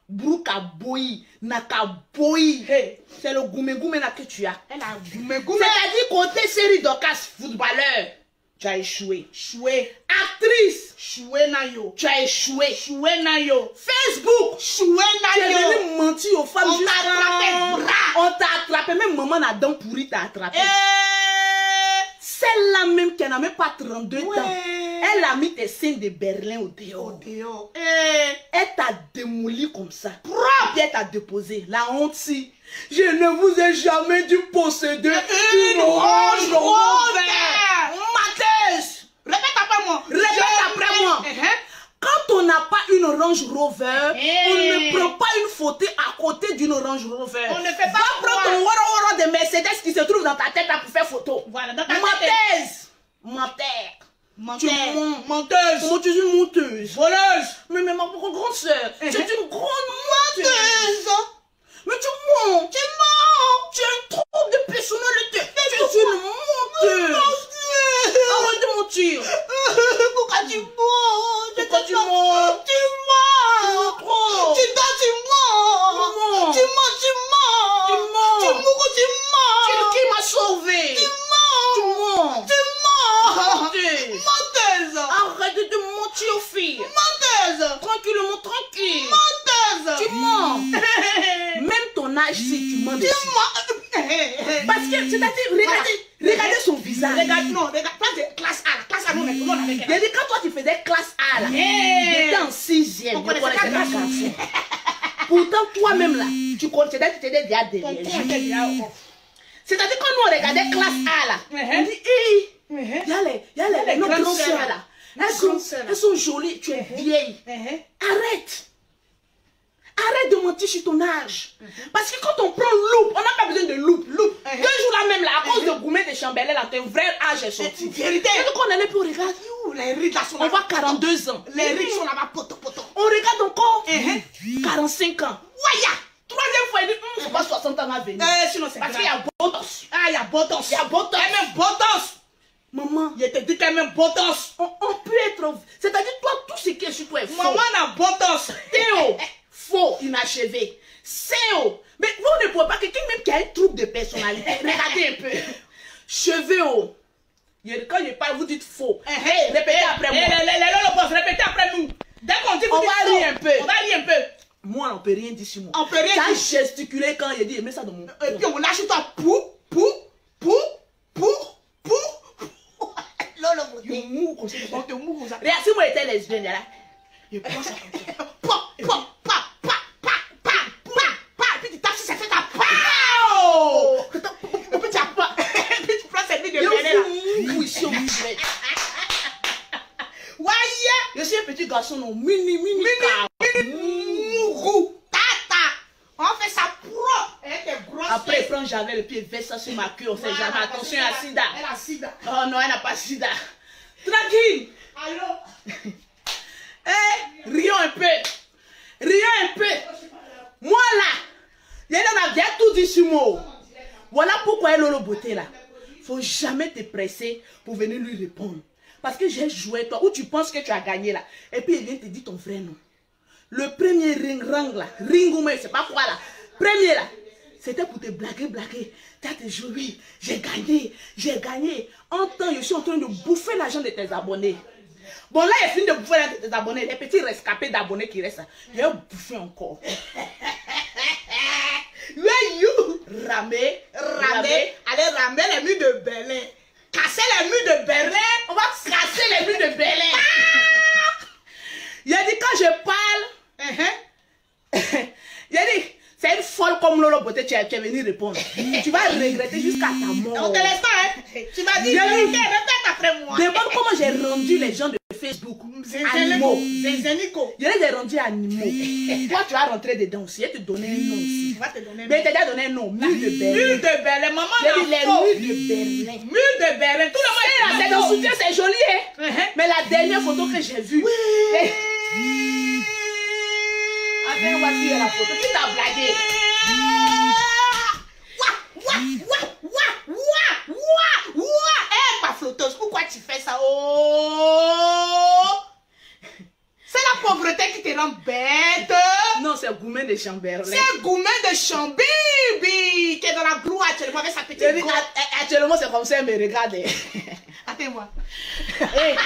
Brou kaboui, nakaboui. C'est le goumé là que tu as. Elle a goumé. C'est-à-dire côté Série Docas, footballeur, tu as échoué. Actrice, nayo. tu as échoué. Nayo. Facebook, nayo. Tu es venu mentir aux femmes. On t'a attrapé. On t'a attrapé, même maman la dent pourrie t'a attrapé. Celle-là même qui n'a même pas 32 ans, elle a mis tes seins de Berlin au dehors. Elle t'a démoli comme ça. Puis elle t'a déposé. La honte si. Je ne vous ai jamais dû posséder une Range Rover. Mateuse. Répète après moi. Quand on n'a pas une Range Rover, on ne prend pas une photo à côté d'une Range Rover. On ne fait pas. Va prendre ton woro de Mercedes qui se trouve dans ta tête là pour faire photo. Voilà, dans ta tête. Menteuse. Comment tu dis menteuse? Voleuse. Mais ma grande soeur, c'est une grande menteuse. Mais tu mens. Tu as un trouble de personnalité. Tu es une menteuse. Arrête de mentir. Pourquoi tu mens? Pourquoi tu mens? Tu mens. Trop. Tu mens. Qui m'a sauvé? Tu mens. Menteuse. Arrête de mentir aux filles. Menteuse. Tranquillement, tranquille. Menteuse. Tu mens. Même ton âge physiquement dessus. Parce que, c'est-à-dire, regardez son visage. Regarde, classe A, classe A, non, avec J'ai dit, quand toi tu faisais classe A, là, j'étais en 6e. On connaissait pas garçon. Pourtant, toi-même, là, tu considères que tu étais déjà derrière. C'est-à-dire, quand nous, on regardait classe A, là, on dit, hé, il y a les grandes sœurs, là. Elles sont jolies, tu es vieille. Arrête. Arrête de mentir sur ton âge. Parce que quand on prend loupe, on n'a pas besoin de loupe. 2 jours là même, là, à cause de Goumet de Chambellet, là, ton vrai âge est sorti. Vérité. Et donc on allait pour regarder. Les rides là sont On voit 42 ans. Les rides sont là-bas, poto. On regarde encore 45 ans. Waya. Troisième fois, il dit, c'est pas 60 ans à venir. Sinon c'est Parce qu'il y a Botos. Ah, il y a Botos. Il y a Botos. Et même Botos. Maman, Je te dis quand même Botos. on peut être... C'est-à-dire, toi, tout ce qui est sur toi est faux. Maman a Botos. Théo, faux, inachevé. CO. Mais vous ne pouvez pas, quelqu'un même qui a un trouble de personnalité, regardez un peu. Cheveux hauts. Quand je parle, vous dites faux. Répétez après moi. Le boss, répétez après nous. Dès qu'on dit On va rire un peu. On va rire un peu. Moi, on peut rien dire sur moi. On peut rien T'as dire. gesticulé quand il dit, mets ça dans mon... Et puis on lâche toi pour. Lolo, Je mou comme ça. on te mou comme ça. Regarde, si moi j'étais lesbienne, là. Je prends ça comme ça. Puis tu tapes si ça fait ta pao. Et puis tu as pas. Et puis tu prends cette vie de Bénin là. Oui, si on me Waya. Je suis un petit garçon, non, mini. Mourou. Tata. On fait ça propre. Elle est grosse. Après, il prend Javel et puis il verse ça sur ma queue, on sait jamais. Attention à Sida. Elle a Sida. Oh non, elle n'a pas Sida. Tranquille. Allô. Rions un peu. Moi là, il a bien tout dit sur moi. Voilà pourquoi elle a le beauté là. Faut jamais te presser pour venir lui répondre. Parce que j'ai joué toi, ou tu penses que tu as gagné là. Et puis il vient te dire ton vrai nom. Le premier ring là, ring ou c'est pas quoi là. Premier là, c'était pour te blaguer. Tu as te joué, j'ai gagné. En temps, je suis en train de bouffer l'argent de tes abonnés. Bon, là, il finit de bouffer l'argent de tes abonnés. Les petits rescapés d'abonnés qui restent, je vais bouffer encore. Ramé. Allez ramer les murs de Berlin. Casser les murs de Berlin. On va casser les murs de Berlin. Il a dit, quand je parle, il a dit, c'est une folle comme Lolo Beauté, tu es venu répondre. Tu vas regretter jusqu'à ta mort. On te laisse pas, hein. Tu vas dire, répète après moi. Demande comment j'ai rendu les gens de Facebook. Animaux. Zénico. Je les ai rendus animaux. Toi, tu vas rentrer dedans aussi. Je te donner un nom aussi. On va te donner un nom. Mais t'as déjà donné un nom. Mur de Berlin. Mur de Berlin. Maman, J'ai dit les faux. murs de Berlin. Mur de Berlin. Tout le monde C'est dans soutien, c'est joli, hein. Mais la dernière photo que j'ai vue. Après, voici la photo. Qui t'a blagué? Ma flotteuse, pourquoi tu fais ça? Oh! C'est la pauvreté qui te rend bête. Non, c'est Goumet de Chamberlain. C'est Goumet de Chambibi qui est dans la gloire actuellement avec sa petite gomme. Actuellement, c'est comme ça, elle me regarde. Attends-moi. Hey,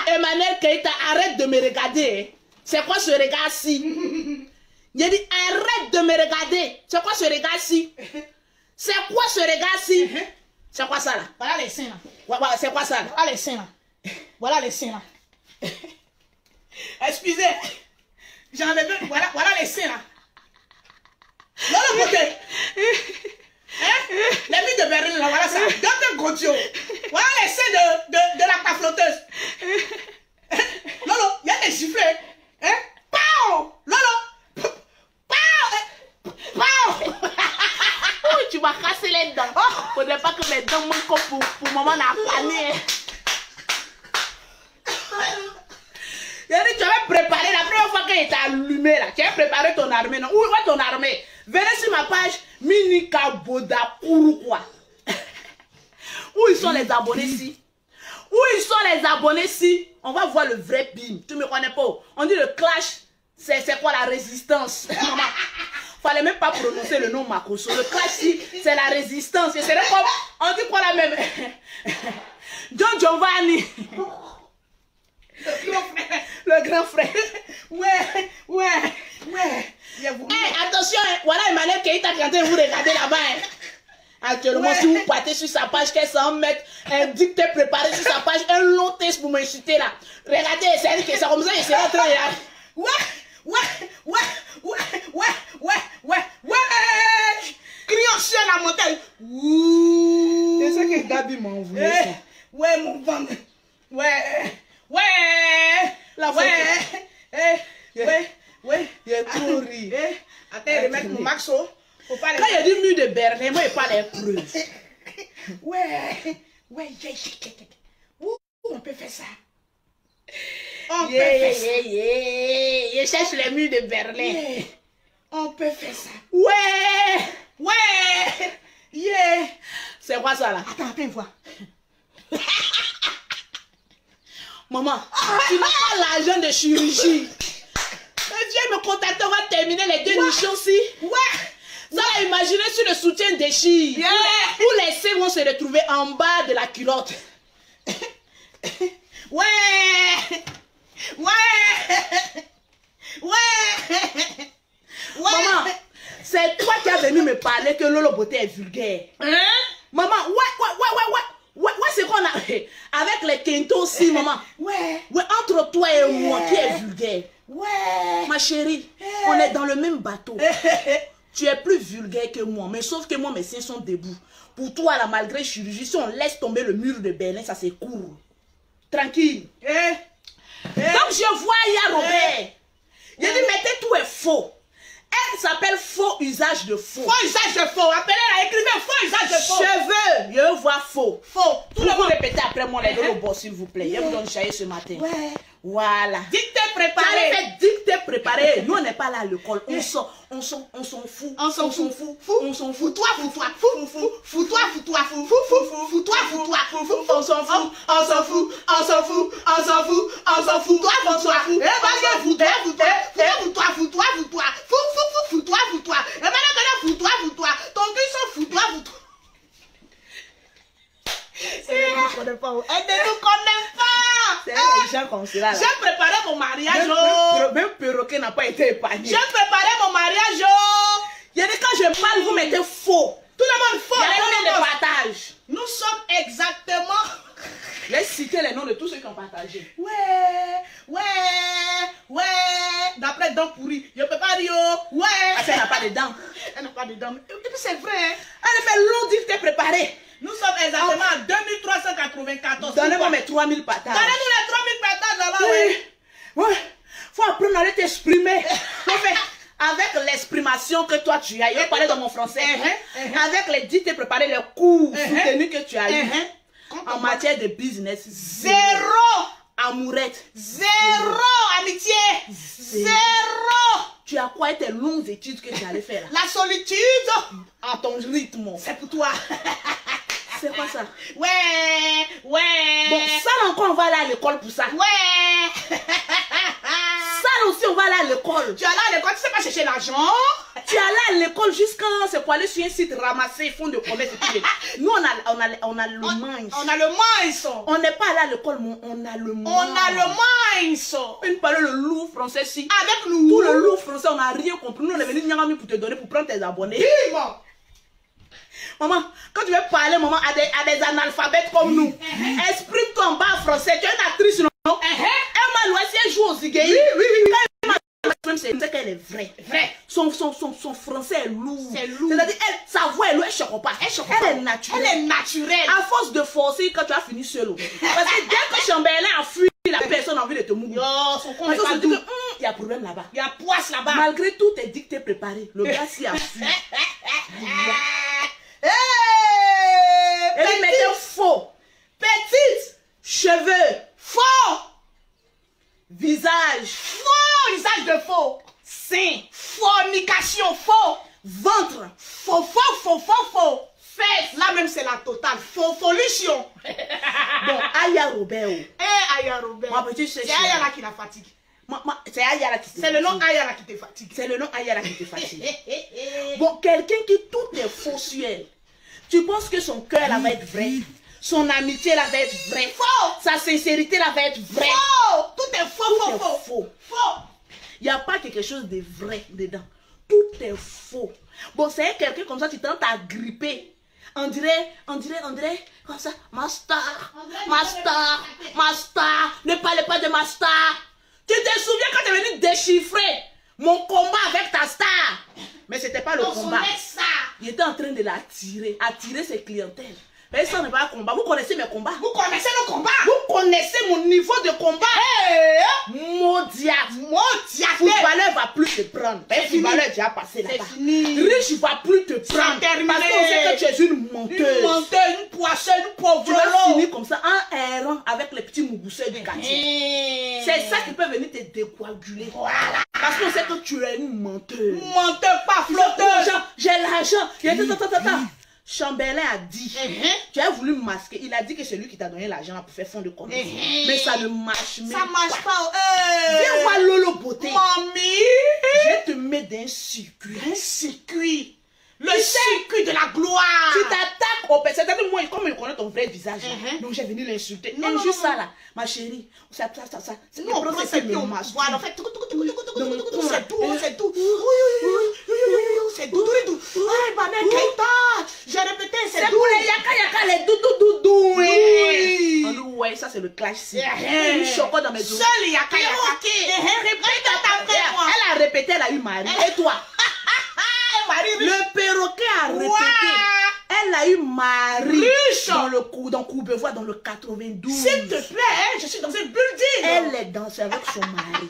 Emmanuel Keïta, arrête de me regarder. C'est quoi ce regard-ci? J'ai dit, arrête de me regarder. C'est quoi ce regard-ci? C'est quoi ce regard-ci? C'est quoi ça là? Voilà les seins là. C'est quoi ça là? Voilà les seins là. Voilà les seins là. Excusez. J'en ai deux. Voilà les seins là. Dans le côté. Les murs de Berlin là, voilà ça. Donne gros Dieu. Voilà les seins de la flotteuse. Lolo, il y a des giflets. Hein? Pao! Lolo! Pao! Pao! Oui, tu vas casser les dents. Faudrait pas que mes dents manquent pour maman n'a pas né. Tu avais préparé la première fois qu'il était allumé là. Tu avais préparé ton armée, non? Où est ton armée? Venez sur ma page Minika Boda Kouroukwa. Où ils sont les abonnés ici? Où ils sont les abonnés ici? On va voir le vrai BIM. Tu me connais pas? On dit le clash. C'est quoi la résistance? Maman, fallait même pas prononcer le nom Makoso. Le clash ici, c'est la résistance. C'est comme, on dit quoi la même? John Giovanni. Le grand frère. Ouais. Attention, voilà Emmanuel Keita qui est en train de vous regarder là-bas. Actuellement, si vous partez sur sa page, qu'elle s'en mette un dicté préparé sur sa page, un long texte pour m'insulter là. Regardez, c'est que ça comme ça, il sera en train de... Criant sur la montagne. C'est ça que Gabi m'a envoyé. Ouais, mon ventre. Ouais. La photo. Ouais. Il est trop ri. Attends, remettre mon maxo. Faut pas Quand il y a du mur de Berlin, moi, il parle les preuves. Ouais. On peut faire ça. On peut faire ça. Je cherche les murs de Berlin. On peut faire ça. Ouais. C'est quoi ça là? Attends, voir. Maman, tu n'as pas l'argent de chirurgie. Mais Dieu me contacte, on va terminer les 2 nichons-ci. Ça, imaginez sur le soutien déchire. Où les seins vont se retrouver en bas de la culotte. Maman, c'est toi qui as venu me parler que Lolo Beauté est vulgaire. Maman, c'est qu'on a avec les quintos aussi, maman. Entre toi et moi, qui est vulgaire? Ma chérie, on est dans le même bateau. Tu es plus vulgaire que moi, mais sauf que moi, mes seins sont debout. Pour toi, là, malgré chirurgie, si on laisse tomber le mur de Berlin, ça s'écoule. Tranquille. Donc, je vois Aya Robert. Il dit, mettez tout est faux. Elle s'appelle faux usage de faux. Faux usage de faux. Appelez-la, écrivez faux usage de faux. Cheveux, je vois faux. Tout le monde répétez après moi les deux boss, s'il vous plaît. Je vous donne chahier ce matin. Voilà. Dictée préparée. J'allais faire dictée préparée. Nous, on n'est pas là à l'école. On s'en fout. On s'en fout. On s'en fout. Fous-toi. On s'en fout. Et maintenant, fous-toi. Ton cul s'en fous-toi. Elle ne nous connaît pas. C'est les gens comme cela. J'ai préparé mon mariage. Même perroquet n'a pas été épargné. J'ai préparé mon mariage. Il y a des quand je parle, vous mettez faux. Tout le monde faux. Il y a combien de partages? Nous sommes exactement... Laisse citer les noms de tous ceux qui ont partagé. D'après dents pourries, je peux pas dire. Elle n'a pas de dents. Elle n'a pas de dents. Et puis c'est vrai. Elle fait long dictée préparée. Nous sommes exactement à 2394. Donnez-moi mes 3000 partages. Donnez-nous les 3000 partages là-bas. Oui. Faut apprendre à t'exprimer. Avec l'exprimation que toi tu as, je vais parler dans mon français. Avec les dictées préparées, les cours soutenus que tu as eu. En matière de business, 0 amourette, 0 amitié, 0. Tu as quoi tes longues études que tu allais faire là? La solitude à ton rythme. C'est pour toi. C'est quoi ça? Ouais. Bon, ça encore on va aller à l'école pour ça. Ça aussi on va aller à l'école. Tu es allé à l'école, tu sais pas chercher l'argent. Tu es allé à l'école jusqu'à c'est pour aller sur un site ramasser fonds de commerce. Nous on a le mince. On a le mince. On n'est pas allé à l'école, mais on a le mince. On a le mince. Une parole le lourd français si. Avec nous. Tout le lourd français on n'a rien compris. Nous on est venu Nyangami pour te donner pour prendre tes abonnés. Maman, quand tu veux parler maman à des analphabètes comme nous, exprime-toi en bas français. Tu es une actrice, non? Emma Loisier joue au Zigueï. Oui. Même c'est qu'elle est vraie. Son français est lourd. C'est-à-dire, sa voix est lourde, elle choque pas. Elle est naturelle. À force de forcer, quand tu as fini seul. Parce que dès que Chambellan a fui, la personne a envie de te mourir. Il y a problème là-bas. Il y a poisse là-bas. Malgré tout tes dictées préparées, le gars s'y a fui. Elle mettait faux. Petite. Cheveux. Faux. Visage. Faux. Usage de faux. Sein. Fornication. Faux. Ventre. Faux. Fesses. Là même c'est la totale. Folution. Bon, Aya Robert. Aya Robert. Ma petite c'est Aya là qui la fatigue. C'est Aya là qui te fatigue. C'est le nom Aya là qui te fatigue. C'est le nom Aya là qui te fatigue. Bon, quelqu'un qui tout est faux sur elle. Tu penses que son cœur là va être vrai? Son amitié là va être vraie. Faux. Sa sincérité là va être vraie. Faux. Tout est faux, Tout faux, est faux. faux. Faux. Il n'y a pas quelque chose de vrai dedans. Tout est faux. Bon, c'est quelqu'un comme ça, tu tentes à gripper. On dirait, comme ça, ma star, ma star, ma star, ne parlez pas de ma star. Tu te souviens quand tu es venu déchiffrer mon combat avec ta star? Mais ce n'était pas le combat. Il était en train de attirer ses clientèles. Mais ça n'est pas un combat. Vous connaissez mes combats? Vous connaissez le combat? Vous connaissez mon niveau de combat? Hey. Maudit. Footballeur va plus te prendre. C'est fini. Footballeur déjà passé là-bas. C'est fini. Riche va plus te prendre. terminé. Parce qu'on sait que tu es une menteuse. Une menteuse, une poisseuse, une pauvre. Tu vas finir comme ça en errant avec les petits mougousseurs du quartier. C'est ça qui peut venir te décoaguler. Voilà. Parce qu'on sait que tu es une menteuse. Menteur, pas Tu sais, oh, flotteur. j'ai l'argent. Chambellan a dit, tu as voulu masquer. Il a dit que c'est lui qui t'a donné l'argent pour faire fond de commerce. Mais ça ne marche même Ça marche pas. Viens voir Lolo Beauté. Mamie. Je te mets d'un circuit. Un circuit. Le circuit de la gloire. Tu t'attaques au père. C'est-à-dire moi, comme il connaît ton vrai visage, donc j'ai venu l'insulter. Non, non, juste non, ça là, ma chérie. Ça. C'est Non, non, c'est tout. Voilà, en fait, c'est tout. C'est tout. Ay, ma mère, j'ai répété, c'est pour les yaka, les doudou. Oui. Ouais, ça c'est le clash. Une chocolat dans mes os. Seul yaka. Elle a répété, elle a eu mari. Et toi? Le perroquet a répété. Elle a eu mari dans Courbevoie dans le 92. S'il te plaît, je suis dans un building. Elle est dansée avec son mari.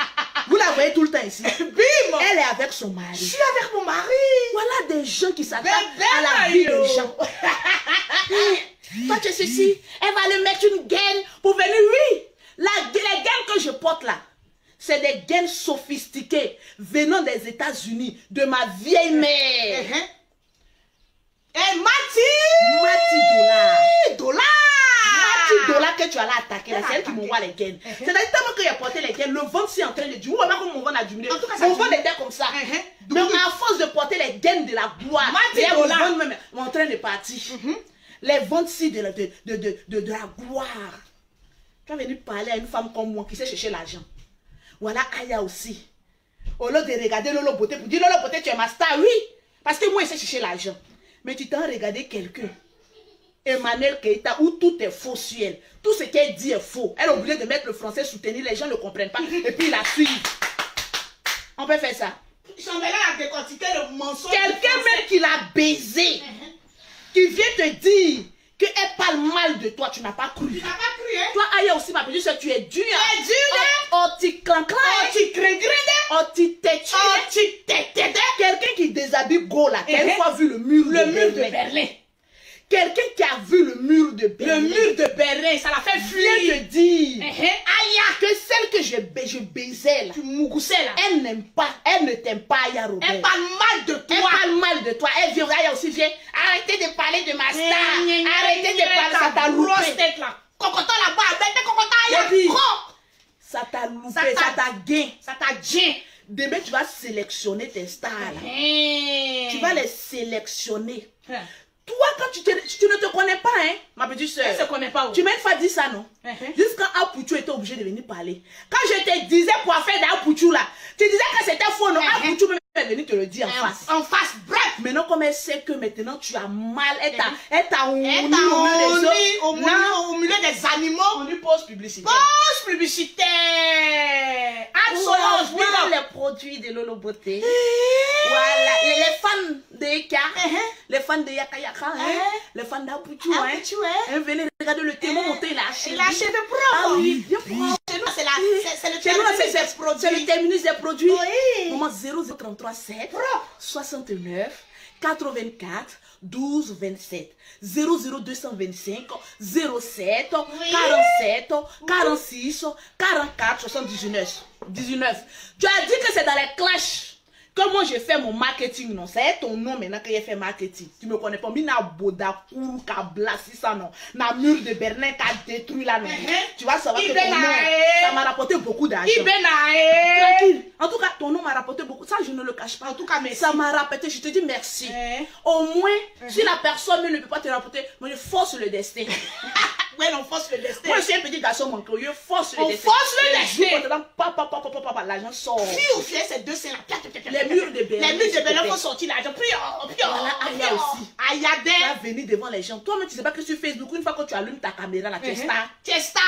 Vous la voyez tout le temps ici. Bim. Elle est avec son mari. Je suis avec mon mari. Voilà des gens qui s'attachent à la vie des gens. Toi tu es ceci, elle va le mettre une gaine pour venir. Oui, les gaines que je porte là, c'est des gaines sophistiquées venant des États-Unis, de ma vieille mère. Et Mati Dollar que tu allais attaquer, c'est elle qui m'envoie les gaines. C'est-à-dire tellement qu'il a porté les gaines, le ventre s'est en train de diminuer. Comment mon ventre a diminué? Mon ventre était comme ça. Mais à force de porter les gaines de la gloire, mon ventre même est en train de partir. Les ventres-ci de la gloire. Tu vas venir parler à une femme comme moi qui sait chercher l'argent. Voilà Aya aussi. Au lieu de regarder Lolo Beauté pour dire Lolo Beauté, tu es ma star, oui. Parce que moi, je sais chercher l'argent. Mais tu t'en regardé quelqu'un. Emmanuel Keita, où tout est faux sur elle. Tout ce qu'elle dit est faux. Elle est obligée de mettre le français soutenu, les gens ne comprennent pas. Et puis il la suit. On peut faire ça. Chambellan a décortiqué le mensonge. Quelqu'un même qui l'a baisé, qui vient te dire qu'elle parle mal de toi, tu n'as pas cru. Tu n'as pas cru, hein? Toi, Aya aussi, ma petite soeur, tu es dur. Tu es dur, hein? Oh, tu clan-clan. Oh, tu crégrédé. Oh, tu t'es-tu. Oh, tu t'es. Quelqu'un qui déshabille Go là, qui a une fois vu le mur de Berlin. Quelqu'un qui a vu le mur de Berlin. Le mur de Berlin, ça l'a fait fuir. Viens te dire Aya, que celle que je baisais là, tu mougoussais là. elle n'aime pas, elle ne t'aime pas, Aya Robert. Elle parle mal de toi. Elle parle mal de toi. Elle vient, Aya aussi vient. Arrêtez de parler de ma star. Arrêtez de parler, ça t'a loupé. Tête là. Cocoton là-bas, bête cocoton Aya. Ça t'a loupé, ça t'a gain. Ça t'a gain. Demain, tu vas sélectionner tes stars là. Tu vas les sélectionner. Toi, quand tu ne te connais pas, hein, ma petite soeur. Elle ne se connaît pas. Tu m'as une fois dit ça, non? Jusqu'à Apouchou était obligé de venir parler. Quand je te disais pour faire d'Apouchou là, tu disais que c'était faux, non? Apouchou même est venu te le dire en face. En face, bref. Maintenant, comme elle sait que maintenant tu as mal, elle t'a au milieu des animaux. On lui pose publicité. Pause publicitaire. Absolument. Voilà les produits de Lolo Beauté. Voilà, les fans de Eka, les fans de Yaka Yaka, les fans d'Apouchou, venez regarder le témoin monté, il a acheté. Il a acheté propre. Ah oui, bien propre. C'est le terminus des produits. Moment 0033 7 69 84 12 27 00225 07 47 46 44 79. Tu as dit que c'est dans les clashs Comment je fais mon marketing, non? C'est ton nom maintenant que j'ai fait marketing. Tu me connais pas? Mina Boda, Kourou, Kabla, si ça, non. Na mur de Berlin qui a détruit là, non. Tu vas savoir que ton nom, ça m'a rapporté beaucoup d'argent. Tranquille. En tout cas, ton nom m'a rapporté beaucoup. Ça, je ne le cache pas. En tout cas, mais ça m'a rapporté. Je te dis merci. Au moins, si la personne ne peut pas te rapporter, moi, je force le destin. Ouais, on force le destin. Moi, je suis un petit garçon manqué. Je force le destin. On force le destin. Papa, l'argent sort. Fille ou fier, c'est deux seins. Les murs de Berlin. Les murs de Berlin font sortir l'argent. Voilà, Aya aussi. Aya Tu vas venir devant les gens. Toi-même, tu sais pas que sur Facebook, une fois que tu allumes ta caméra, là, tu es star. Tu es star.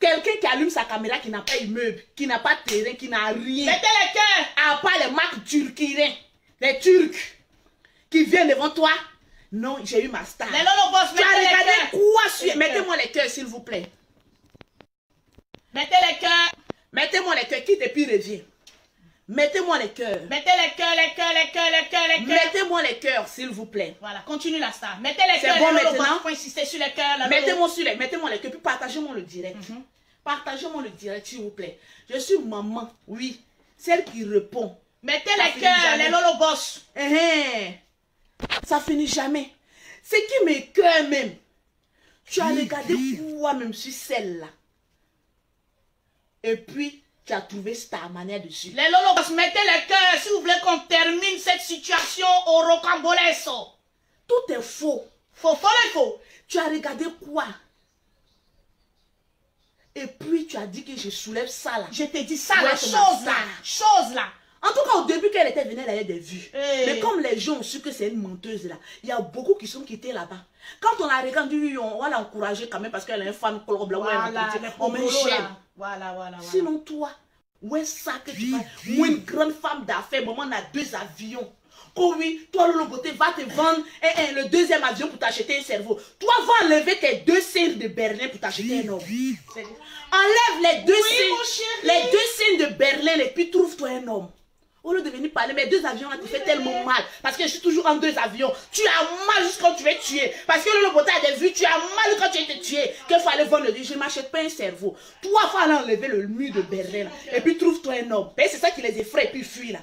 Quelqu'un qui allume sa caméra, qui n'a pas immeuble, qui n'a pas de terrain, qui n'a rien. Mettez les cœurs. À part les marques turquines, les Turcs, qui viennent devant toi. Non, j'ai eu ma star. Les lolobos, Tu as mettez les regardé cœurs. quoi sur... Mettez-moi les cœurs, s'il vous plaît. Mettez les cœurs. Mettez-moi les cœurs, quitte et puis reviens. Mettez-moi les cœurs. Mettez les cœurs, les cœurs, les cœurs, les cœurs, les cœurs. Mettez-moi les cœurs, s'il vous plaît. Voilà, continue la star. Mettez les C'est cœurs, bon les lolobos. maintenant? Il faut insister sur les cœurs. Mettez-moi les cœurs, puis partagez-moi le direct. Partagez-moi le direct, s'il vous plaît. Je suis maman, oui. Celle qui répond. Mettez Ça les finit cœurs, jamais. les lolobos. Ça finit jamais. Ce qui me cœur même. Tu as regardé quoi même sur celle-là. Et puis, tu as trouvé ta manière dessus. Les lolobos, mettez les cœurs si vous voulez qu'on termine cette situation au rocambolesque. Tout est faux. Faux. Tu as regardé quoi? Et puis, tu as dit que je soulève ça là. Je t'ai dit ça, Ouais, la c'est chose ma là. star. Chose là. En tout cas, au début, qu'elle était venue, elle avait des vues. Hey. Mais comme les gens ont su que c'est une menteuse là, il y a beaucoup qui sont quittés là-bas. Quand on a regardé, on va l'encourager quand même parce qu'elle est un fan club là. Voilà, On met j'aime. Voilà. Sinon, toi, où est ça que tu vas? Moi, une grande femme d'affaires, maman, on a 2 avions. Oh oui, toi, le beauté va te vendre le 2e avion pour t'acheter un cerveau. Toi, va enlever tes 2 scènes de Berlin pour t'acheter un homme. Enlève les 2 scènes de Berlin et puis trouve-toi un homme. Au lieu de venir parler, mais 2 avions là, tu fais tellement mal. Parce que je suis toujours en 2 avions. Tu as mal jusqu'à quand tu veux tuer. Parce que le beauté a des vues, tu as mal quand tu veux te tuer. Qu'il faut aller vendre le dit, je ne m'achète pas un cerveau. Toi, il faut aller enlever le mur de Berlin là. Et puis trouve-toi un homme. C'est ça qui les effraie et puis fuit là.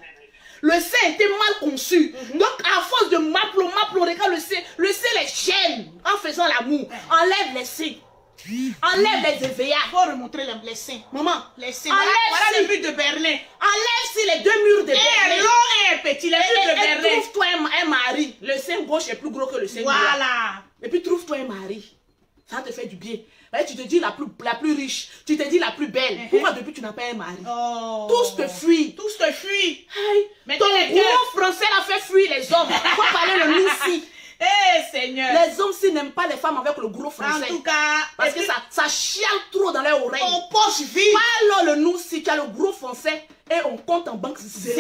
Le sein était mal conçu. Donc, à force de m'appeler, regarde le sein les chaînes en faisant l'amour. Enlève les seins. Enlève les éveillards. Il faut remontrer les seins. Maman, Les seins. enlève Voilà le but de Berlin. enlève si les 2 murs de Un Berlin. long et un petit, les buts de Et Berlin. trouve-toi un mari. Le sein gauche est plus gros que le sein droit. Voilà. Et puis trouve-toi un mari. Ça te fait du bien. Et tu te dis la plus riche. Tu te dis la plus belle. Pourquoi depuis tu n'as pas un mari? Oh. Tous te fuient. Tous te fuient. Hey, Mais ton les gros cœurs. français l'a fait fuir les hommes. Faut parler le nous-ci. Eh Seigneur. Les hommes s'ils n'aiment pas les femmes avec le gros En français. tout cas, Parce que ça chiale trop dans leurs oreilles. on poche vite. Pas alors le nous si tu as le gros français et on compte en banque 0.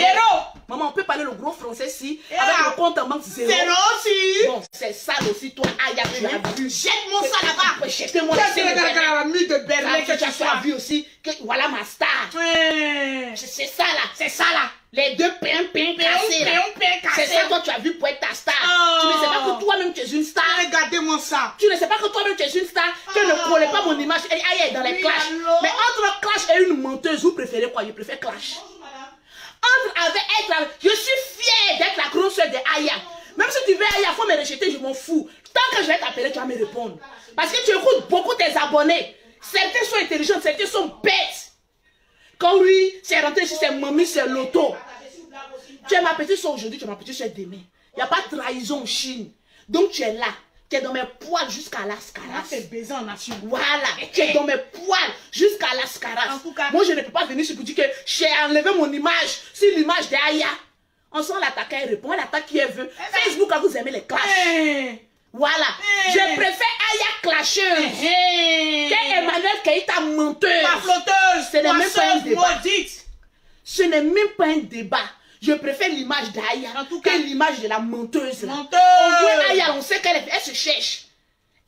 Maman, on peut parler le gros français si Et avec là, le compte en banque 0. Zéro aussi. Bon, c'est sale aussi, toi. Aïe, tu as vu. Jette-moi ça là-bas. Jetez-moi Qu'est-ce que ça. la mue de Berlin que tu as as vu aussi. Que, voilà ma star. C'est ça là. C'est ça là. Les 2 pains cassés là. C'est ça toi tu as vu pour être ta star. Oh. Tu ne sais pas que toi-même tu es une star. Regardez-moi ça. Tu ne sais pas que toi-même tu es une star. Que ne collez pas mon image. Aïe, dans les Oui, clashs. alors? Mais entre clash et une menteuse, vous préférez quoi? Je préfère clash. Je suis fière d'être la grande soeur de Aya. Même si tu veux Aya, il faut me rejeter, je m'en fous. Tant que je vais t'appeler, tu vas me répondre. Parce que tu écoutes beaucoup tes abonnés. Certains sont intelligents, certains sont bêtes. Quand oui, c'est rentré ici, c'est mamie, c'est l'auto. Tu es ma petite soeur aujourd'hui, tu es ma petite soeur demain. Il n'y a pas de trahison en Chine. Donc tu es là. Tu es dans mes poils jusqu'à l'ascaras. C'est baiser en nation. Voilà, tu es dans mes poils jusqu'à l'ascaras. En tout cas, moi je ne peux pas venir sur pour dire que j'ai enlevé mon image sur l'image d'Aya. On sent l'attaquant, elle répond, elle attaque qui elle veut. Facebook, quand vous aimez les clashs. Voilà, je préfère Aya clasheuse que Emmanuel Keïta menteuse. Ma flotteuse, Ce n'est même pas un débat. maudite. Ce n'est même pas un débat. Je préfère l'image d'Aya que l'image de la menteuse. Là. Menteuse. Au moins, Aya, on sait qu'elle se cherche.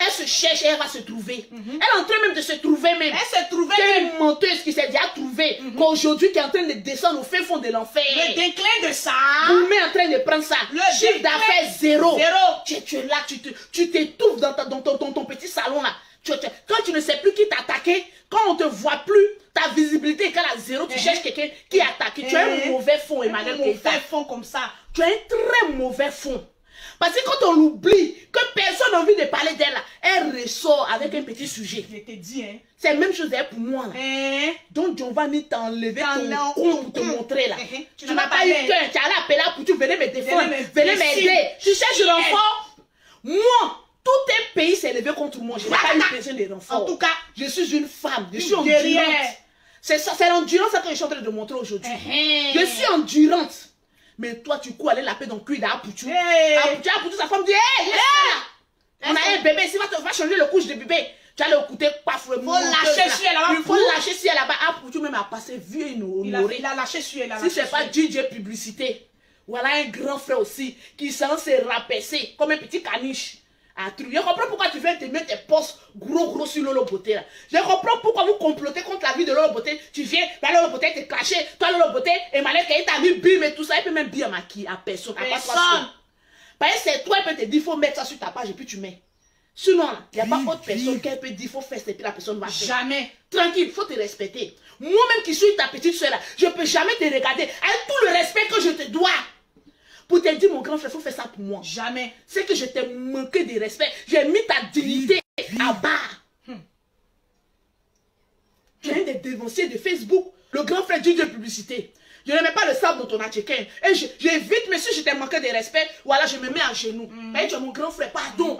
Elle se cherche et elle va se trouver. Elle est en train même de se trouver même. Elle se trouvait Quelle même. menteuse qui s'est déjà trouvée. Qu'aujourd'hui, qui est en train de descendre au fin fond de l'enfer. Le déclin de ça. Vous est en train de prendre ça. Le Chiffre déclin. d'affaires 0. Zéro. Tu es là, tu t'étouffes dans ton petit salon là. Quand tu ne sais plus qui t'a attaqué, quand on ne te voit plus, ta visibilité est à zéro, tu cherches quelqu'un qui a attaqué. Tu as un mauvais fond, Emmanuel Keita. Un mauvais fond comme ça. Tu as un très mauvais fond. Parce que quand on l'oublie, que personne n'a envie de parler d'elle, elle ressort avec un petit sujet. Je te dis, hein. C'est la même chose pour moi. Là. Donc, Giovanni t'a enlevé ton compte pour te montrer là. Tu n'as pas eu qu'un. Tu as allé appeler pour tu venais me défendre. Venez m'aider. Tu cherches l'enfant. Moi, tout un pays s'est levé contre moi. Je n'ai pas eu besoin de renfort. En tout cas, je suis une femme. Je suis endurante. C'est ça, c'est l'endurance que je suis en train de montrer aujourd'hui. Je suis endurante. Mais toi, tu cours aller la paix dans le cul d'Apoutou. Apoutou, sa femme dit, hé, on a un bébé, si va changer le couche de bébé. Tu vas l'écouter, paf, il faut lâcher sur elle là-bas. Il faut lâcher sur elle là-bas. Apoutou même a passé vieux et honoré. Il a lâché sur elle là. Si c'est pas DJ publicité, voilà un grand frère aussi qui s'en s'est rabaissé comme un petit caniche. Je comprends pourquoi tu viens te mettre tes postes gros sur Lolo Beauté là. Je comprends pourquoi vous complotez contre la vie de Lolo Beauté. Tu viens, là Lolo Beauté te caché, toi Lolo Beauté, Emmanuel Keita t'a mis bim et tout ça, il peut même bien maquiller à personne. Parce que c'est toi, il peut te dire, il faut mettre ça sur ta page et puis tu mets. Sinon, il n'y a pas autre personne qui peut dire, il faut faire et puis la personne va faire. Jamais. Tranquille, il faut te respecter. Moi-même qui suis ta petite soeur là, je ne peux jamais te regarder avec tout le respect que je te dois. Pour te dire, mon grand frère, il faut faire ça pour moi. Jamais. C'est que je t'ai manqué de respect. J'ai mis ta dignité à bas. Tu es un des dévanciers de Facebook. Le grand frère du de publicité. Je ne mets pas le sable dans ton attiquin. Et j'évite, monsieur, je t'ai manqué de respect. Voilà, je me mets à genoux. Mais tu es mon grand frère, pardon.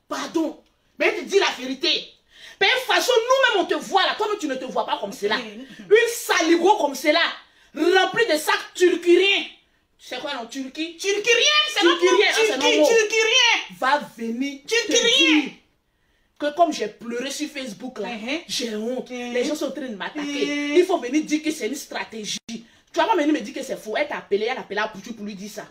Pardon. Mais je te dis la vérité. Mais de toute façon, nous-mêmes, on te voit là. Toi-même, tu ne te vois pas comme cela. Une saligo comme cela, remplie de sacs turcuriens. C'est quoi en Turquie? Turquirien, c'est notre nom. Turquirien. Va venir. Turquirien. Que comme j'ai pleuré sur Facebook là, j'ai honte. Les gens sont en train de m'attaquer. Il faut venir dire que c'est une stratégie. Tu vas pas venir me dire que c'est faux. Elle t'a appelé, elle a appelé à Poutou pour lui dire ça.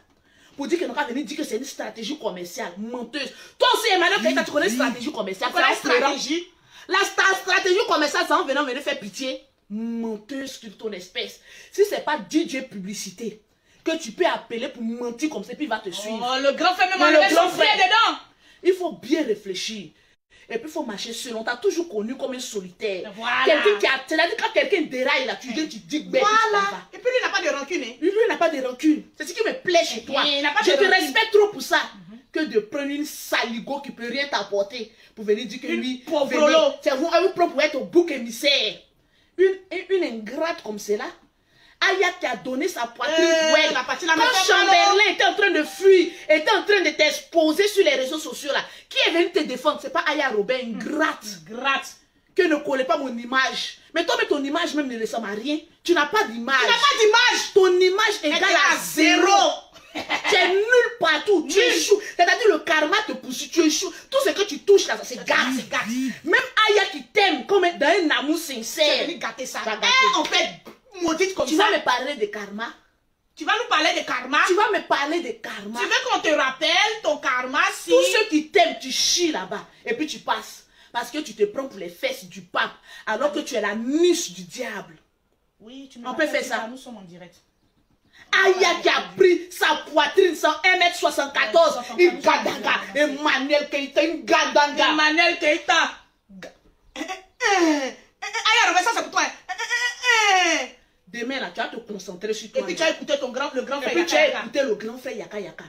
Pour dire qu'elle n'a pas venir dire que c'est une stratégie commerciale, menteuse. Toi aussi, Emmanuel Keita, tu connais une stratégie commerciale. La stratégie. La stratégie commerciale, c'est en venant venir faire pitié. Menteuse sur ton espèce. Si c'est pas DJ publicité, que tu peux appeler pour mentir comme ça, puis il va te suivre. Oh, le grand frère même enlevé son frère dedans. Il faut bien réfléchir. Et puis il faut marcher seul. On t'a toujours connu comme un solitaire. Voilà. Quelqu'un qui a... C'est-à-dire quand quelqu'un déraille là, tu viens, tu dis que... Voilà. Et puis lui, il n'a pas de rancune. Hein. Lui, il n'a pas de rancune. C'est ce qui me plaît chez toi. Je te respecte trop pour ça. Que de prendre une saligo qui ne peut rien t'apporter pour venir dire que lui... C'est vous, un plan pour être au bouc émissaire. Une ingrate comme celle-là. Aya qui a donné sa poitrine pour elle. Quand Chamberlain était en train de fuir, était en train de t'exposer sur les réseaux sociaux là, qui est venu te défendre? C'est pas Aya Robin, gratte. Que ne collez pas mon image. Mais toi, ton image même ne ressemble à rien. Tu n'as pas d'image. Tu n'as pas d'image. Ton image égale à zéro. Tu es nul partout. Tu échoues. C'est-à-dire le karma te poursuit. Tu échoues. Tout ce que tu touches là, ça c'est gâte. Même Aya qui t'aime comme dans un amour sincère. Tu es venu gâter ça. En fait, maudite comme ça. Tu vas me parler de karma. Tu vas nous parler de karma. Tu vas me parler de karma. Tu veux qu'on te rappelle ton karma si... Tous ceux qui t'aiment, tu chies là-bas. Et puis tu passes. Parce que tu te prends pour les fesses du pape. Alors que tu es la niche du diable. Oui, tu on peut faire ça. Nous sommes en direct. Aya qui a pris sa poitrine sans 1m74. Une gadanga. Emmanuel Keita, une gadanga. Emmanuel Keita. Aya, reviens ça, c'est pour toi. Demain, là, tu vas te concentrer sur toi. Et puis tu as écouté le grand frère. Et puis tu as écouté le grand frère Yaka Yaka.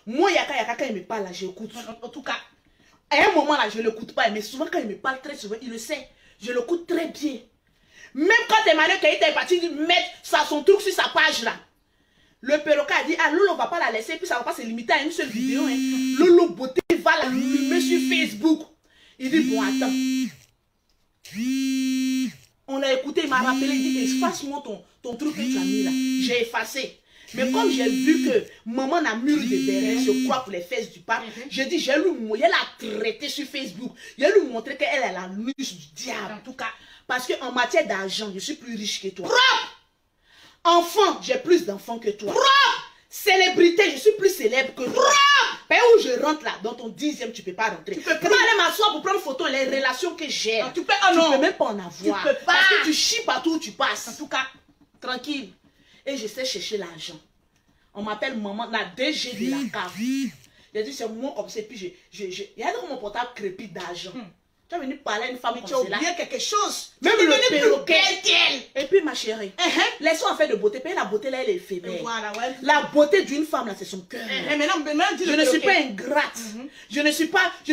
Moi, Yaka Yaka, quand il me parle, là, j'écoute. En tout cas, à un moment, là, je ne l'écoute pas. Mais souvent, quand il me parle très souvent, il le sait. Je l'écoute très bien. Même quand Emmanuel Keita est parti mettre son truc sur sa page, là. Le perroquet a dit, ah, Lolo, on ne va pas la laisser. Puis ça ne va pas se limiter à une seule vidéo. Hein. Lolo Beauté va la filmer sur Facebook. Il dit, bon, attends. On l'a écouté, il m'a rappelé, il dit, efface-moi ton truc que tu as mis là. J'ai effacé. Mais comme j'ai vu que maman n'a mûri de derrière, je crois pour les fesses du pape, j'ai dit, j'ai lui la traité sur Facebook. J'ai lui montré qu'elle est la niche du diable. En tout cas, parce qu'en matière d'argent, je suis plus riche que toi. Propre! Enfant, j'ai plus d'enfants que toi. Propre! Célébrité, je suis plus célèbre que toi. Propre! Ben où je rentre là, dans ton 10e, tu ne peux pas rentrer. Tu peux pas aller m'asseoir pour prendre photo, les relations que j'ai. Tu peux même pas en avoir. Tu peux pas. Parce que tu chies partout où tu passes. En tout cas, tranquille. Et je sais chercher l'argent. On m'appelle maman, la DG de la cave. J'ai dit, c'est moi comme ça. Puis il y a dans mon portable crépite d'argent. Tu as venu parler à une femme Mais tu as comme cela. oublié quelque chose. Même Tu es le devenue plus perroquet. belle qu'elle. Et puis ma chérie, laissons en fait de beauté. Parce que la beauté là, elle est éphémère. Voilà, ouais. La beauté d'une femme là, c'est son cœur. Maintenant, dis Je le ne suis pas perroquet. ingrate. Je ne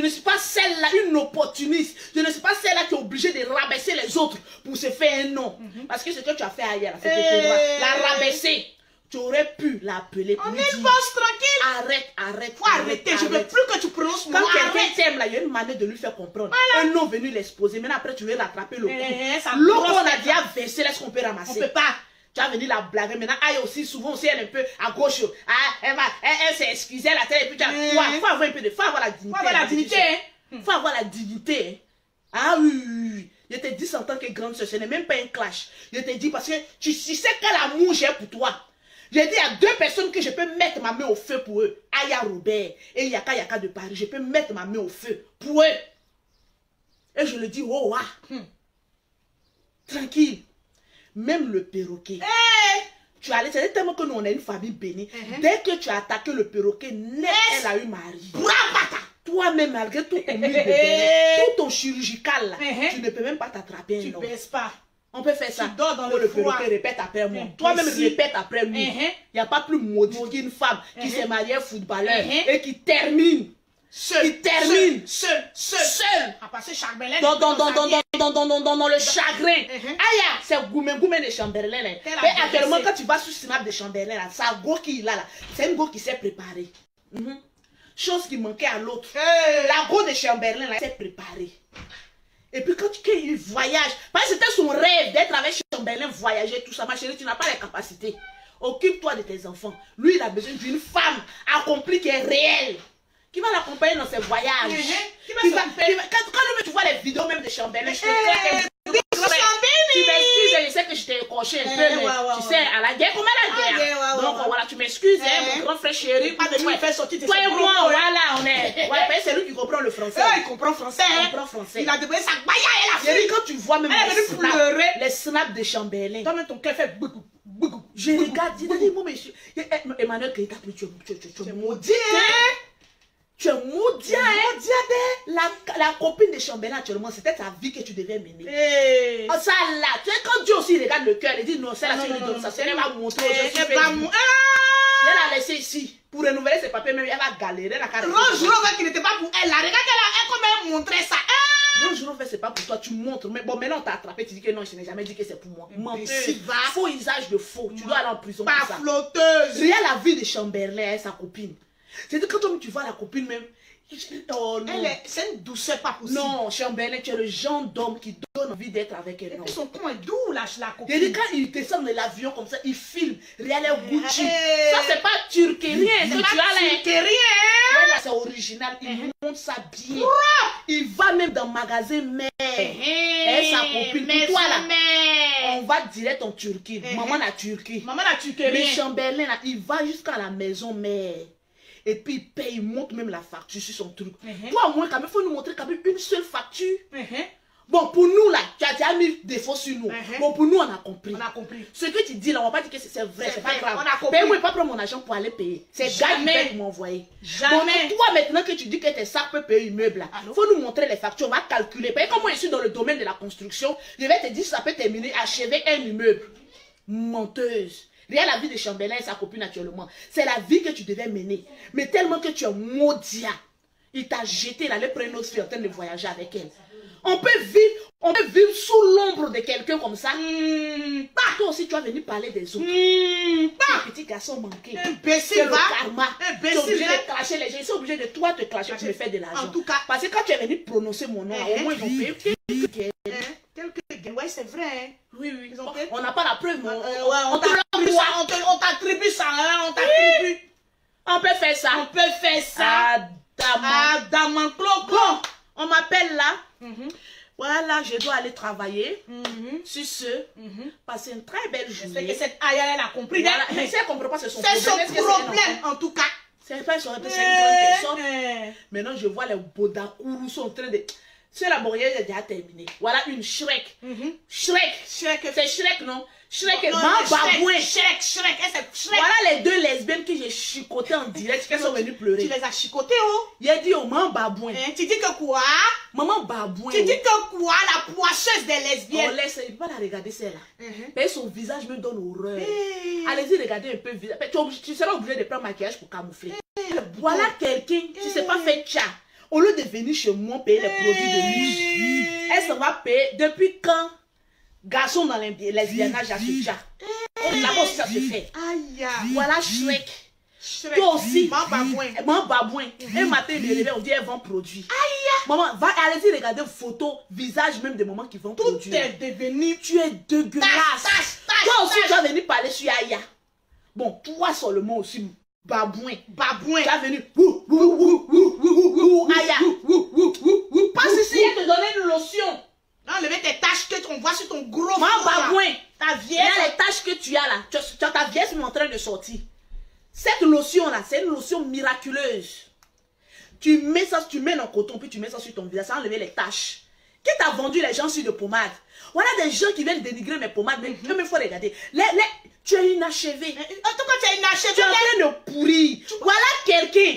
suis pas celle-là, une opportuniste. Je ne suis pas celle-là qui est obligée de rabaisser les autres pour se faire un nom. Parce que ce que tu as fait ailleurs, là, c'était la rabaisser. Tu aurais pu l'appeler. On est boss tranquille. Arrête. Faut arrêter. Je veux plus que tu prononces Quand moi. quelqu'un Arrête. t'aime là, il y a une manière de lui faire comprendre. Un nom venu l'exposer. Maintenant après tu veux rattraper le coup. Ça L'eau brosse qu'on a la déjà versé, est-ce qu'on peut ramasser? On peut pas. Tu as venu la blaguer. Maintenant, aïe aussi, souvent aussi, elle est un peu à gauche. Ah, elle s'est excusée la tête. Et puis tu as. Faut avoir un peu de. Faut avoir la dignité. Faut avoir la dignité. Faut avoir la dignité. Ah oui. Je te dis en tant que grande soeur, ce n'est même pas un clash. Je te dis parce que tu sais quel amour j'ai pour toi. J'ai dit à deux personnes que je peux mettre ma main au feu pour eux. Aya Robert et Yaka de Paris. Je peux mettre ma main au feu pour eux. Et je le dis, oh, tranquille. Même le perroquet. Tu allais, c'est tellement que nous, on est une famille bénie. Dès que tu as attaqué le perroquet, net, elle a eu mari. Brabata. Toi-même, malgré tout ton mille de bébé, tout ton chirurgical, là, tu ne peux même pas t'attraper un Tu homme. baisses pas. On peut faire ça. Tu dors dans Oh, le perroquet froid. répète après moi. Imbécile. Toi-même répète après moi. Il n'y a pas plus maudit qu'une femme qui s'est mariée à un footballeur et qui termine. Qui termine. Seul. À passer Charbelin. Dans le chagrin. Aïe, c'est goumé de Chamberlain. Là. Quelle Mais actuellement, agressée. quand tu vas sur Snap de Chamberlain, là, sa go qui est là, c'est une go qui s'est préparée. Chose qui manquait à l'autre. La go de Chamberlain, là, s'est préparée. Et puis quand il voyage, parce que c'était son rêve d'être avec Chamberlain, voyager, tout ça. Ma chérie, tu n'as pas les capacités. Occupe-toi de tes enfants. Lui, il a besoin d'une femme accomplie qui est réelle. Qui va l'accompagner dans ses voyages. Quand tu vois les vidéos même de Chamberlain, je te dis tu m'excuses, je sais que je t'ai écorché un peu, mais tu sais, à la guerre, comme à la guerre. Donc voilà, tu m'excuses, mon grand frère chéri. Pas de lui faire sortir de Toi et son moi, propos, voilà, on est. Ouais, c'est lui qui comprend le français. Il comprend français. Il comprend français. Il a débrouillé sa baïa et la Chérie, fille. quand tu vois même Elle est venue pleurer. les snaps de Chamberlain, Toi-même, ton cœur fait bougou. je regarde, je dis, moi, monsieur, Emmanuel Keita, tu es maudit, tu es maudit, la copine de Chamberlain actuellement, c'était ta vie que tu devais mener. Oh, ça là, tu sais, quand Dieu aussi regarde le cœur, il dit non, c'est la seule donne ça, elle va montrer aux autres. Elle a laissé ici, pour renouveler ses papiers, même elle va galérer la carte. Rose Rover qui n'était pas pour elle, là. Regarde comment elle montrait ça. Rose Rover, c'est pas pour toi, tu montres. Mais bon, maintenant on t'a attrapé, tu dis que non, je n'ai jamais dit que c'est pour moi. Menteuse. Faux usage de faux, tu dois aller en prison pour Pas ça. flotteuse. Regarde la vie de Chamberlain et sa copine. C'est-à-dire quand toi, tu vois la copine même. Oh non. C'est une douceur pas possible. Non, Chamberlain, tu es le genre d'homme qui donne envie d'être avec un homme. Ils sont con et doux, la Et dit, copine. quand il descend de l'avion comme ça, il filme. Regarde Gucci. Eh. Ça, c'est pas turquérien. C'est Ce que pas tu as là. turquérien. Ouais, là, c'est original. Il monte ça bien. Il va même dans le magasin mère. Et sa copine. Pour toi là, on va direct en Turquie. Maman la Turquie. Maman la Mais turquérien. Chamberlain, là, il va jusqu'à la maison mère. Et puis il paye, il monte même la facture sur son truc. Toi, au moins, quand même, il faut nous montrer quand même une seule facture. Bon, pour nous, là, tu as déjà mis des faux sur nous. Bon, pour nous, on a compris. On a compris. Ce que tu dis, là, on va pas dire que c'est vrai, c'est pas vrai, grave. on a compris. Paye-moi pas prendre mon argent pour aller payer. C'est gars qui paye pour m'envoyer. Jamais. Bon, donc, toi, maintenant que tu dis que tes sacs peuvent payer immeuble, là, il faut nous montrer les factures, on va calculer. Parce que comme moi, je suis dans le domaine de la construction, je vais te dire si ça peut terminer, achever un immeuble. Menteuse. Regarde la vie de Chamberlain et sa copine actuellement. C'est la vie que tu devais mener. Mais tellement que tu es maudit, il t'a jeté, il allait prendre une autre fille en train de voyager avec elle. On peut vivre sous l'ombre de quelqu'un comme ça. Toi aussi, tu vas venir parler des autres. Un petit garçon manqué. Imbécile, C'est le va. karma. Tu es Imbécile, obligé va. de clasher les gens. Ils sont obligés de toi te clasher pour me faire de l'argent. En tout cas. Parce que quand tu es venu prononcer mon nom, au moins ils ont payé. Ouais, c'est vrai. Hein. Oui, oui. Ils ont payé. On n'a pas la preuve, mais On t'attribue ça, hein, on t'attribue. on peut faire ça. On peut faire ça. Adam Cloco. On m'appelle là. Voilà, je dois aller travailler. Sur ce, passer une très belle C'est journée. que cette Aya, elle a compris. Voilà. Mais si elle ne comprend pas, c'est son C'est problème. son Est-ce que problème, en tout cas. c'est une grande personne. Maintenant, je vois les Bodakourou sont en train de... C'est la borieuse est déjà terminée. Voilà une Shrek. Shrek. C'est Shrek, non? Shrek et Babouin. Shrek. Voilà les deux lesbiennes que j'ai chicotées en direct, qui sont venues pleurer. Tu les as chicotées, oh? Il a dit, oh, maman Babouin. Tu dis que quoi? Maman Babouin. Tu dis que quoi? La poisseuse des lesbiennes. On laisse, il ne peut pas la regarder celle-là. Mais son visage me donne horreur. Allez-y, regardez un peu le visage. Tu seras obligé de prendre maquillage pour camoufler. Voilà quelqu'un qui ne s'est pas fait tcha. Au lieu de venir chez moi payer les produits de luxe, elle se va payer. Depuis quand garçon dans les lesbiennages à ce tcha? Là-bas aussi ça se fait. Aïe. Voilà Shrek. Toi aussi. Maman Babouin. Un matin, il me réveille, on dit elle vend produit. Aïe. Maman, allez-y regarder photos, visage même des mamans qui vendent produit. Tout est devenu. Tu es dégueulasse. Toi aussi, tu vas venir parler sur Aya. Bon, toi seulement aussi. Babouin. Tu as venu. Aya. Passe ici, elle te donner une lotion. Enlevez tes taches que on voit sur ton gros Maman Babouin. Ta Il y a vieille. les taches que tu as là. Tu as ta vieille en train de sortir. Cette lotion là, c'est une lotion miraculeuse. Tu mets ça, tu mets dans le coton, puis tu mets ça sur ton visage, ça va enlever les taches. Qui t'a vendu les gens sur de pommade? Voilà des gens qui viennent dénigrer mes pommades, mais il faut regarder. Tu es inachevée. En tout cas, tu es inachevée. Tu es en train de pourrir. Voilà quelqu'un.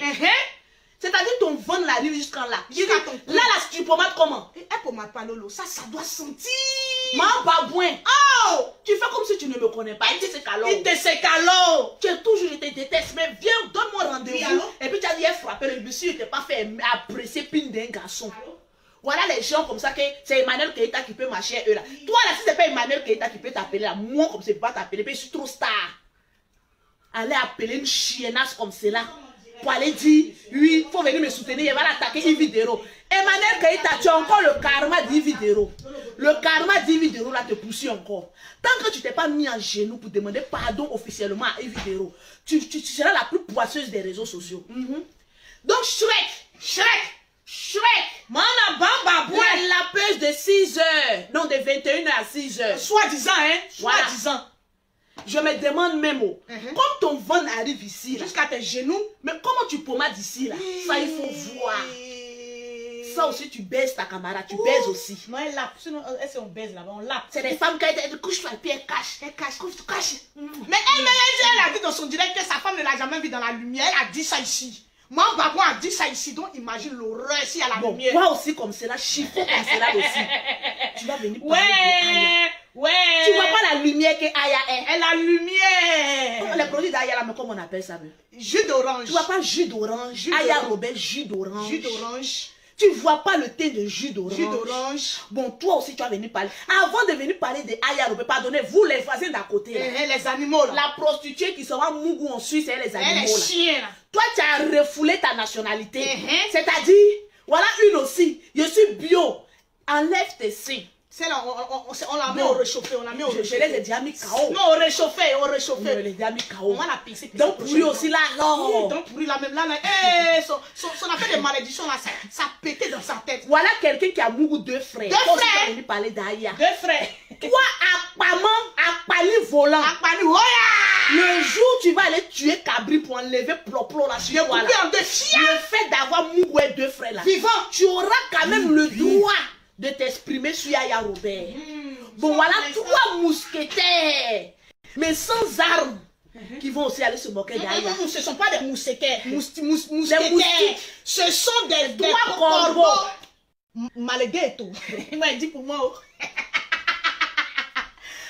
C'est-à-dire ton ventre là arrive jusqu'en là. Jusqu'à ton cou. Là, tu pommades comment? Elle pommade pas Lolo. Ça doit sentir. Maman Babouin. Oh! Tu fais comme si tu ne me connais pas. Il te sécalo. Il te sécalo. Tu es toujours, je te déteste, mais viens, donne-moi rendez-vous. Oui, allô? Et puis tu as dit, elle frappé le monsieur, il ne t'a pas fait apprécier pine d'un garçon. Allô? Voilà les gens comme ça que c'est Emmanuel Keita qui peut marcher eux là. Toi là, si c'est pas Emmanuel Keita qui peut t'appeler là, moi comme c'est pas t'appeler, puis je suis trop star. Allez appeler une chiennasse comme celle-là. Pour aller dire, oui, il faut venir me soutenir, il va l'attaquer Ividero. Emmanuel Keita, tu as encore le karma d'Ividero. Le karma d'Ividero là te poursuit encore. Tant que tu t'es pas mis en genoux pour demander pardon officiellement à Ividero, tu seras la plus poisseuse des réseaux sociaux. Donc Shrek, Mana Bamba, la page de 6 heures, non de 21h à 6 heures. Soi-disant, hein? Soi-disant. Je me demande même, comme ton ventre arrive ici, jusqu'à tes genoux, mais comment tu pommades ici là? Ça, il faut voir. Ça aussi, tu baises ta camarade, tu baises aussi. Non, elle lappe. Sinon, est-ce qu'on baise là-bas? On lappe. C'est des femmes qui couchent-toi et puis elles cachent. Elles cachent, tu caches. Mais elle a dit dans son direct que sa femme ne l'a jamais vu dans la lumière. Elle a dit ça ici. Moi, Babou a dit ça ici. Donc, imagine l'horreur s'il y a la lumière. Toi aussi, comme cela, chiffon comme cela aussi. Tu vas venir parler de Aya. Ouais. Tu vois pas la lumière que Aya est? Elle a lumière. Les produits d'Aya là, mais comment on appelle ça? Jus d'orange. Tu vois pas jus d'orange? Aya Robert, jus d'orange. Jus d'orange. Tu vois pas le thé de jus d'orange. Jus d'orange. Bon, toi aussi, tu vas venir parler. Avant de venir parler de Aya Robert, pardonnez, vous les voisins d'à côté. Les animaux là. La prostituée qui sera Mougou en Suisse, c'est les animaux. Les chiens là. Toi, tu as refoulé ta nationalité. C'est-à-dire, voilà une aussi. Je suis bio. Enlève tes seins. Celle-là, on la met au réchauffé. On la met au réchauffé. Je les ai déjà mis KO. Non, au réchauffé. Je les ai déjà mis KO. On va la pisser. Donc, pour lui aussi, là, non. Donc, pour lui, là, même là, son affaire de malédiction, là, ça pétait dans sa tête. Voilà quelqu'un qui a Mougou 2 frères. 2 frères. Tu vas venir parler d'Aya. 2 frères. Toi, Akpani volant. Akpani, oh le jour où tu vas aller tuer Cabri pour enlever Ploplo là sur toi, en 2 chiens. Le fait d'avoir Mougou et 2 frères là, vivant, tu auras quand même le droit de t'exprimer sur Aya Robert. Bon, voilà 3 mousquetaires, mais sans armes, qui vont aussi aller se moquer d'Aya. Ce ne sont pas des mousquetaires. Mousquetaires. Ce sont des 3 corbeaux. Malégué et tout. Il m'a dit pour moi.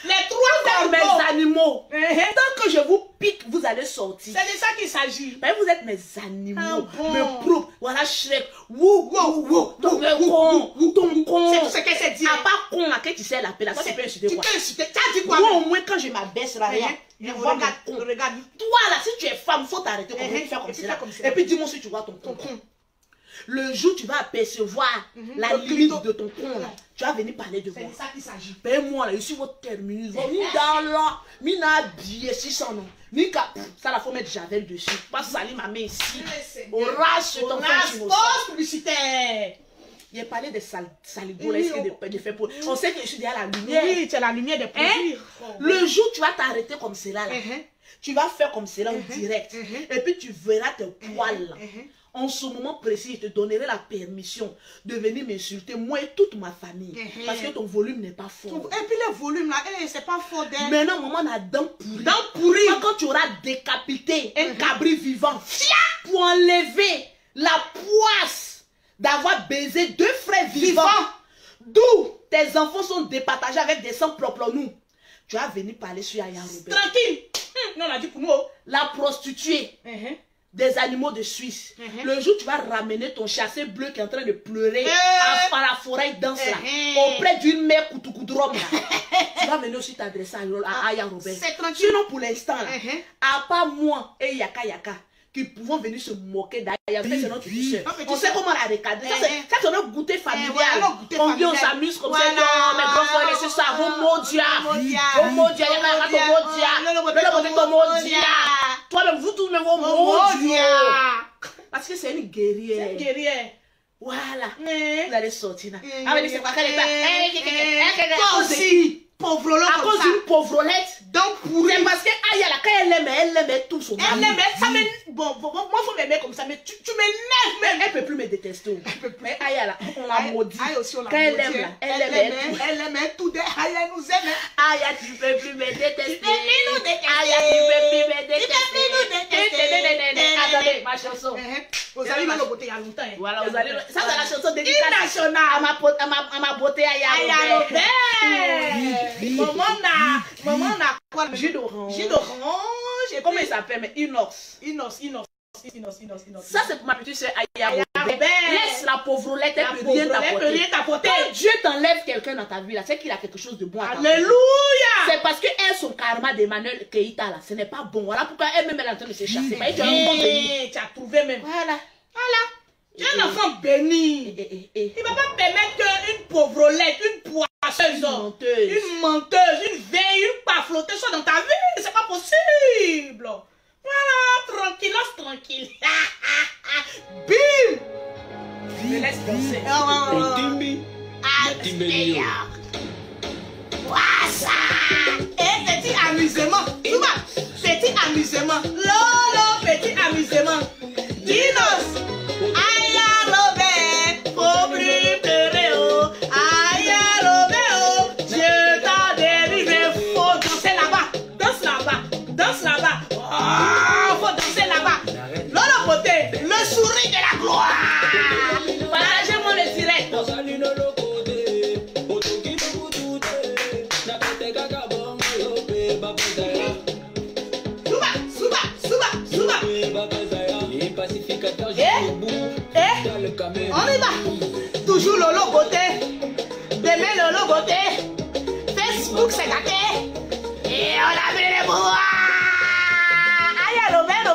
Les 3 corbeaux. Mes animaux. Tant que je vous pique, vous allez sortir. C'est de ça qu'il s'agit. Mais vous êtes mes animaux. Bon. Mes propres. Voilà Shrek. Wou. Ton con. C'est tout ce qu'elle s'est dit. À part con là, que tu sais l'appeler là. Toi, tu peux insulter quoi? Tu peux insulter. Tu as dit quoi? Moi, au moins, quand je m'abaisse là, regarde. Regarde. Toi là, si tu es femme, il faut t'arrêter comme tu fais comme ça. Et puis dis-moi si tu vois ton con. Le jour où tu vas apercevoir la limite de ton con là, tu vas venir parler de moi. C'est de ça qu'il s'agit. Paye-moi là, je suis votre terminus. Ni dans là, ni n'a billet 600 non. Ni cap. Ça là, faut mettre Javel dessus. Pas salir ma main ici. Orage sur ton publicitaire. Il a parlé de saligo, là, de faire pour. On sait que je suis derrière la lumière. Oui, tu as la lumière des produits. Le jour où tu vas t'arrêter comme cela là. Tu vas faire comme cela en direct. Et puis tu verras tes poils là. en ce moment précis, je te donnerai la permission de venir m'insulter, moi et toute ma famille. Parce que ton volume n'est pas fort. Et puis le volume là, c'est pas fort d'elle. Maintenant, maman a dents pourries. Dents pourries. Quand tu auras décapité un cabri vivant, pour enlever la poisse d'avoir baisé 2 frères vivants, d'où tes enfants sont départagés avec des sangs propres nous, tu vas venir parler sur Aya Robert. Tranquille. Non, on a dit pour nous. La prostituée des animaux de Suisse. Le jour où tu vas ramener ton chassé bleu qui est en train de pleurer à la forêt danse là, auprès d'une mère Koutoukoudoum là, tu vas venir aussi t'adresser à Aya Robert. C'est tranquille. Sinon pour l'instant là, à part moi et Yaka Yaka, qui pouvons venir se moquer d'Aya, c'est notre seul. On sait comment la recadrer. Ça c'est notre goûter familial. On vient, on s'amuse comme ça. Non, mes grands frères, laissez ça. Vos modia. Vos modia. Il y a un modia. Le modia. Toi-même, vous tous, même vos modia. Parce que c'est une guerrière. C'est une guerrière. Voilà. Vous allez sortir là. Ah, mais c'est pas qu'elle est pas. Toi aussi. Pauvre à cause d'une pauvrolette. Donc pourri. C'est parce que Aya là, quand elle aimait tout son elle aimait ça me bon moi faut m'aimer comme ça mais tu m'énerves même. Elle peut plus me détester. Mais Aya là, on l'a maudit. Aya aussi on l'a maudit. Quand elle aime là, elle aimait tout de Aya nous aime. Aya tu peux plus me détester. nous détester. Aya tu peux plus me détester. Attendez ma chanson. Vous allez me beauté il y a longtemps. Voilà, vous allez ça c'est la chanson dédicace nationale à ma beauté Aya Robert. Maman n'a quoi? Jus d'orange. Comment il s'appelle? Mais Inox. Ça c'est pour ma petite soeur Aya Robert. Laisse la pauvrolette, elle peut rien t'apporter. Quand Dieu t'enlève quelqu'un dans ta vie là, c'est qu'il a quelque chose de bon à t'apporter. Alléluia. C'est parce que elle, son karma d'Emmanuel Keïta là, ce n'est pas bon. Voilà pourquoi elle-même elle est en train de se chasser. Tu as trouvé même. Voilà. Tu es un enfant béni. Il ne va pas permettre qu'une pauvrolette, une poisseuse, une menteuse, une veille, une pafloteuse soit dans ta vie. C'est pas possible. Voilà, tranquille. Bim. Je me laisse danser. Et petit amusement. Petit amusement. Lolo, petit amusement. Dinos. Aya Robert, pauvre Péréo. Aya Robert, Dieu t'a délivré. Faut danser là-bas. Danse là-bas. Oh, faut danser là-bas. Lolo beauté, le sourire de la gloire. Partagez-moi le direct. On y va. Toujours Lolo Beauté. Demain Lolo Beauté. Facebook c'est gâté. Et on a vu les bois. Aïe Robert.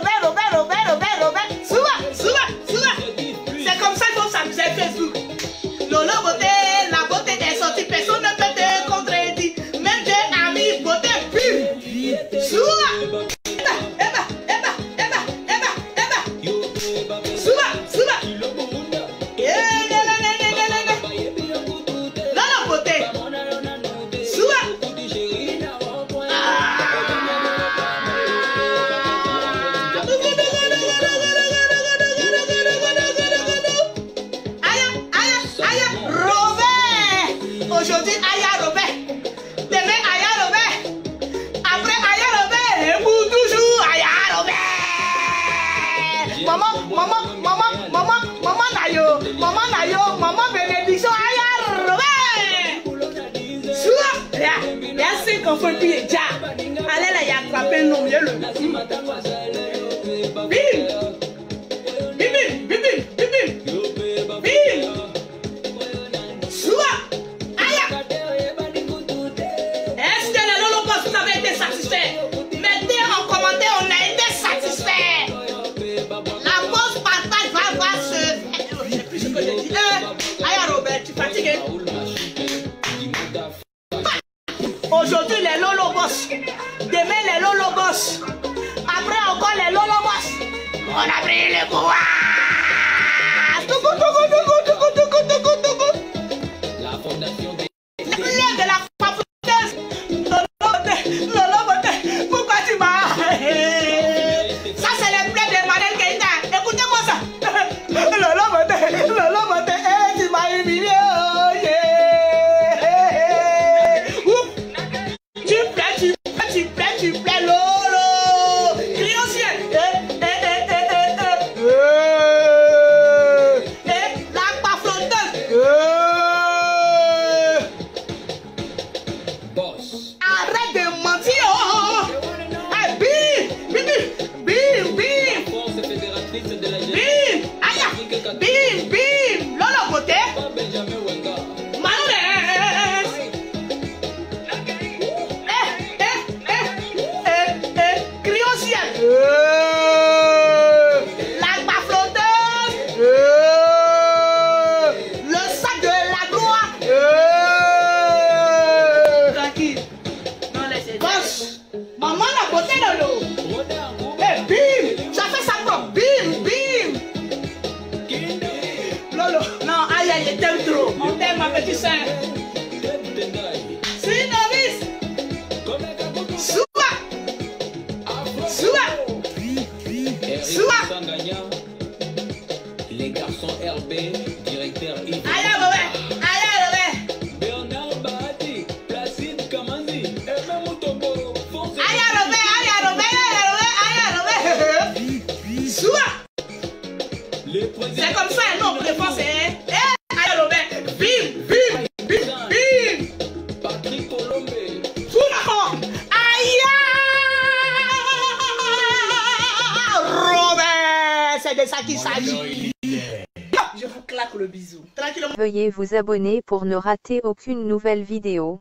Souvent. C'est comme ça qu'on s'amuse avec Facebook. Lolo Beauté, la beauté des sorties. Personne ne peut te contredire. Même des amis beauté pure. Souvent. Aujourd'hui, Aya Robert. Demain, Aya Robert. Après Aya Robert. Et pour toujours, Aya Robert. Maman bénédiction, Aya Robert. Souvent, il y a 5 enfants qui est déjà. Allez là, il y a attrapé un homme. Aujourd'hui les Lolo Boss, demain les Lolo Boss, après encore c'est qui c'est? C'est novice. Souba. Souba. Souba. Les garçons RB, directeur Yves. Allez, Robert. Allez, Robert. Bernard Bahati, Placide Kamandi, Aimé Moutombo, Fonse. Allez, Robert. Allez, Robert. Allez, Robert. Souba. Les présidents. C'est comme ça, non, pour défense, hein. Allez, Robert. Bim, bim, bim, bim. Patrick Colombe. Souba. Aïe. Robert, c'est de ça qu'il s'agit. Je vous claque le bisou. Tranquillement. Veuillez vous abonner pour ne rater aucune nouvelle vidéo.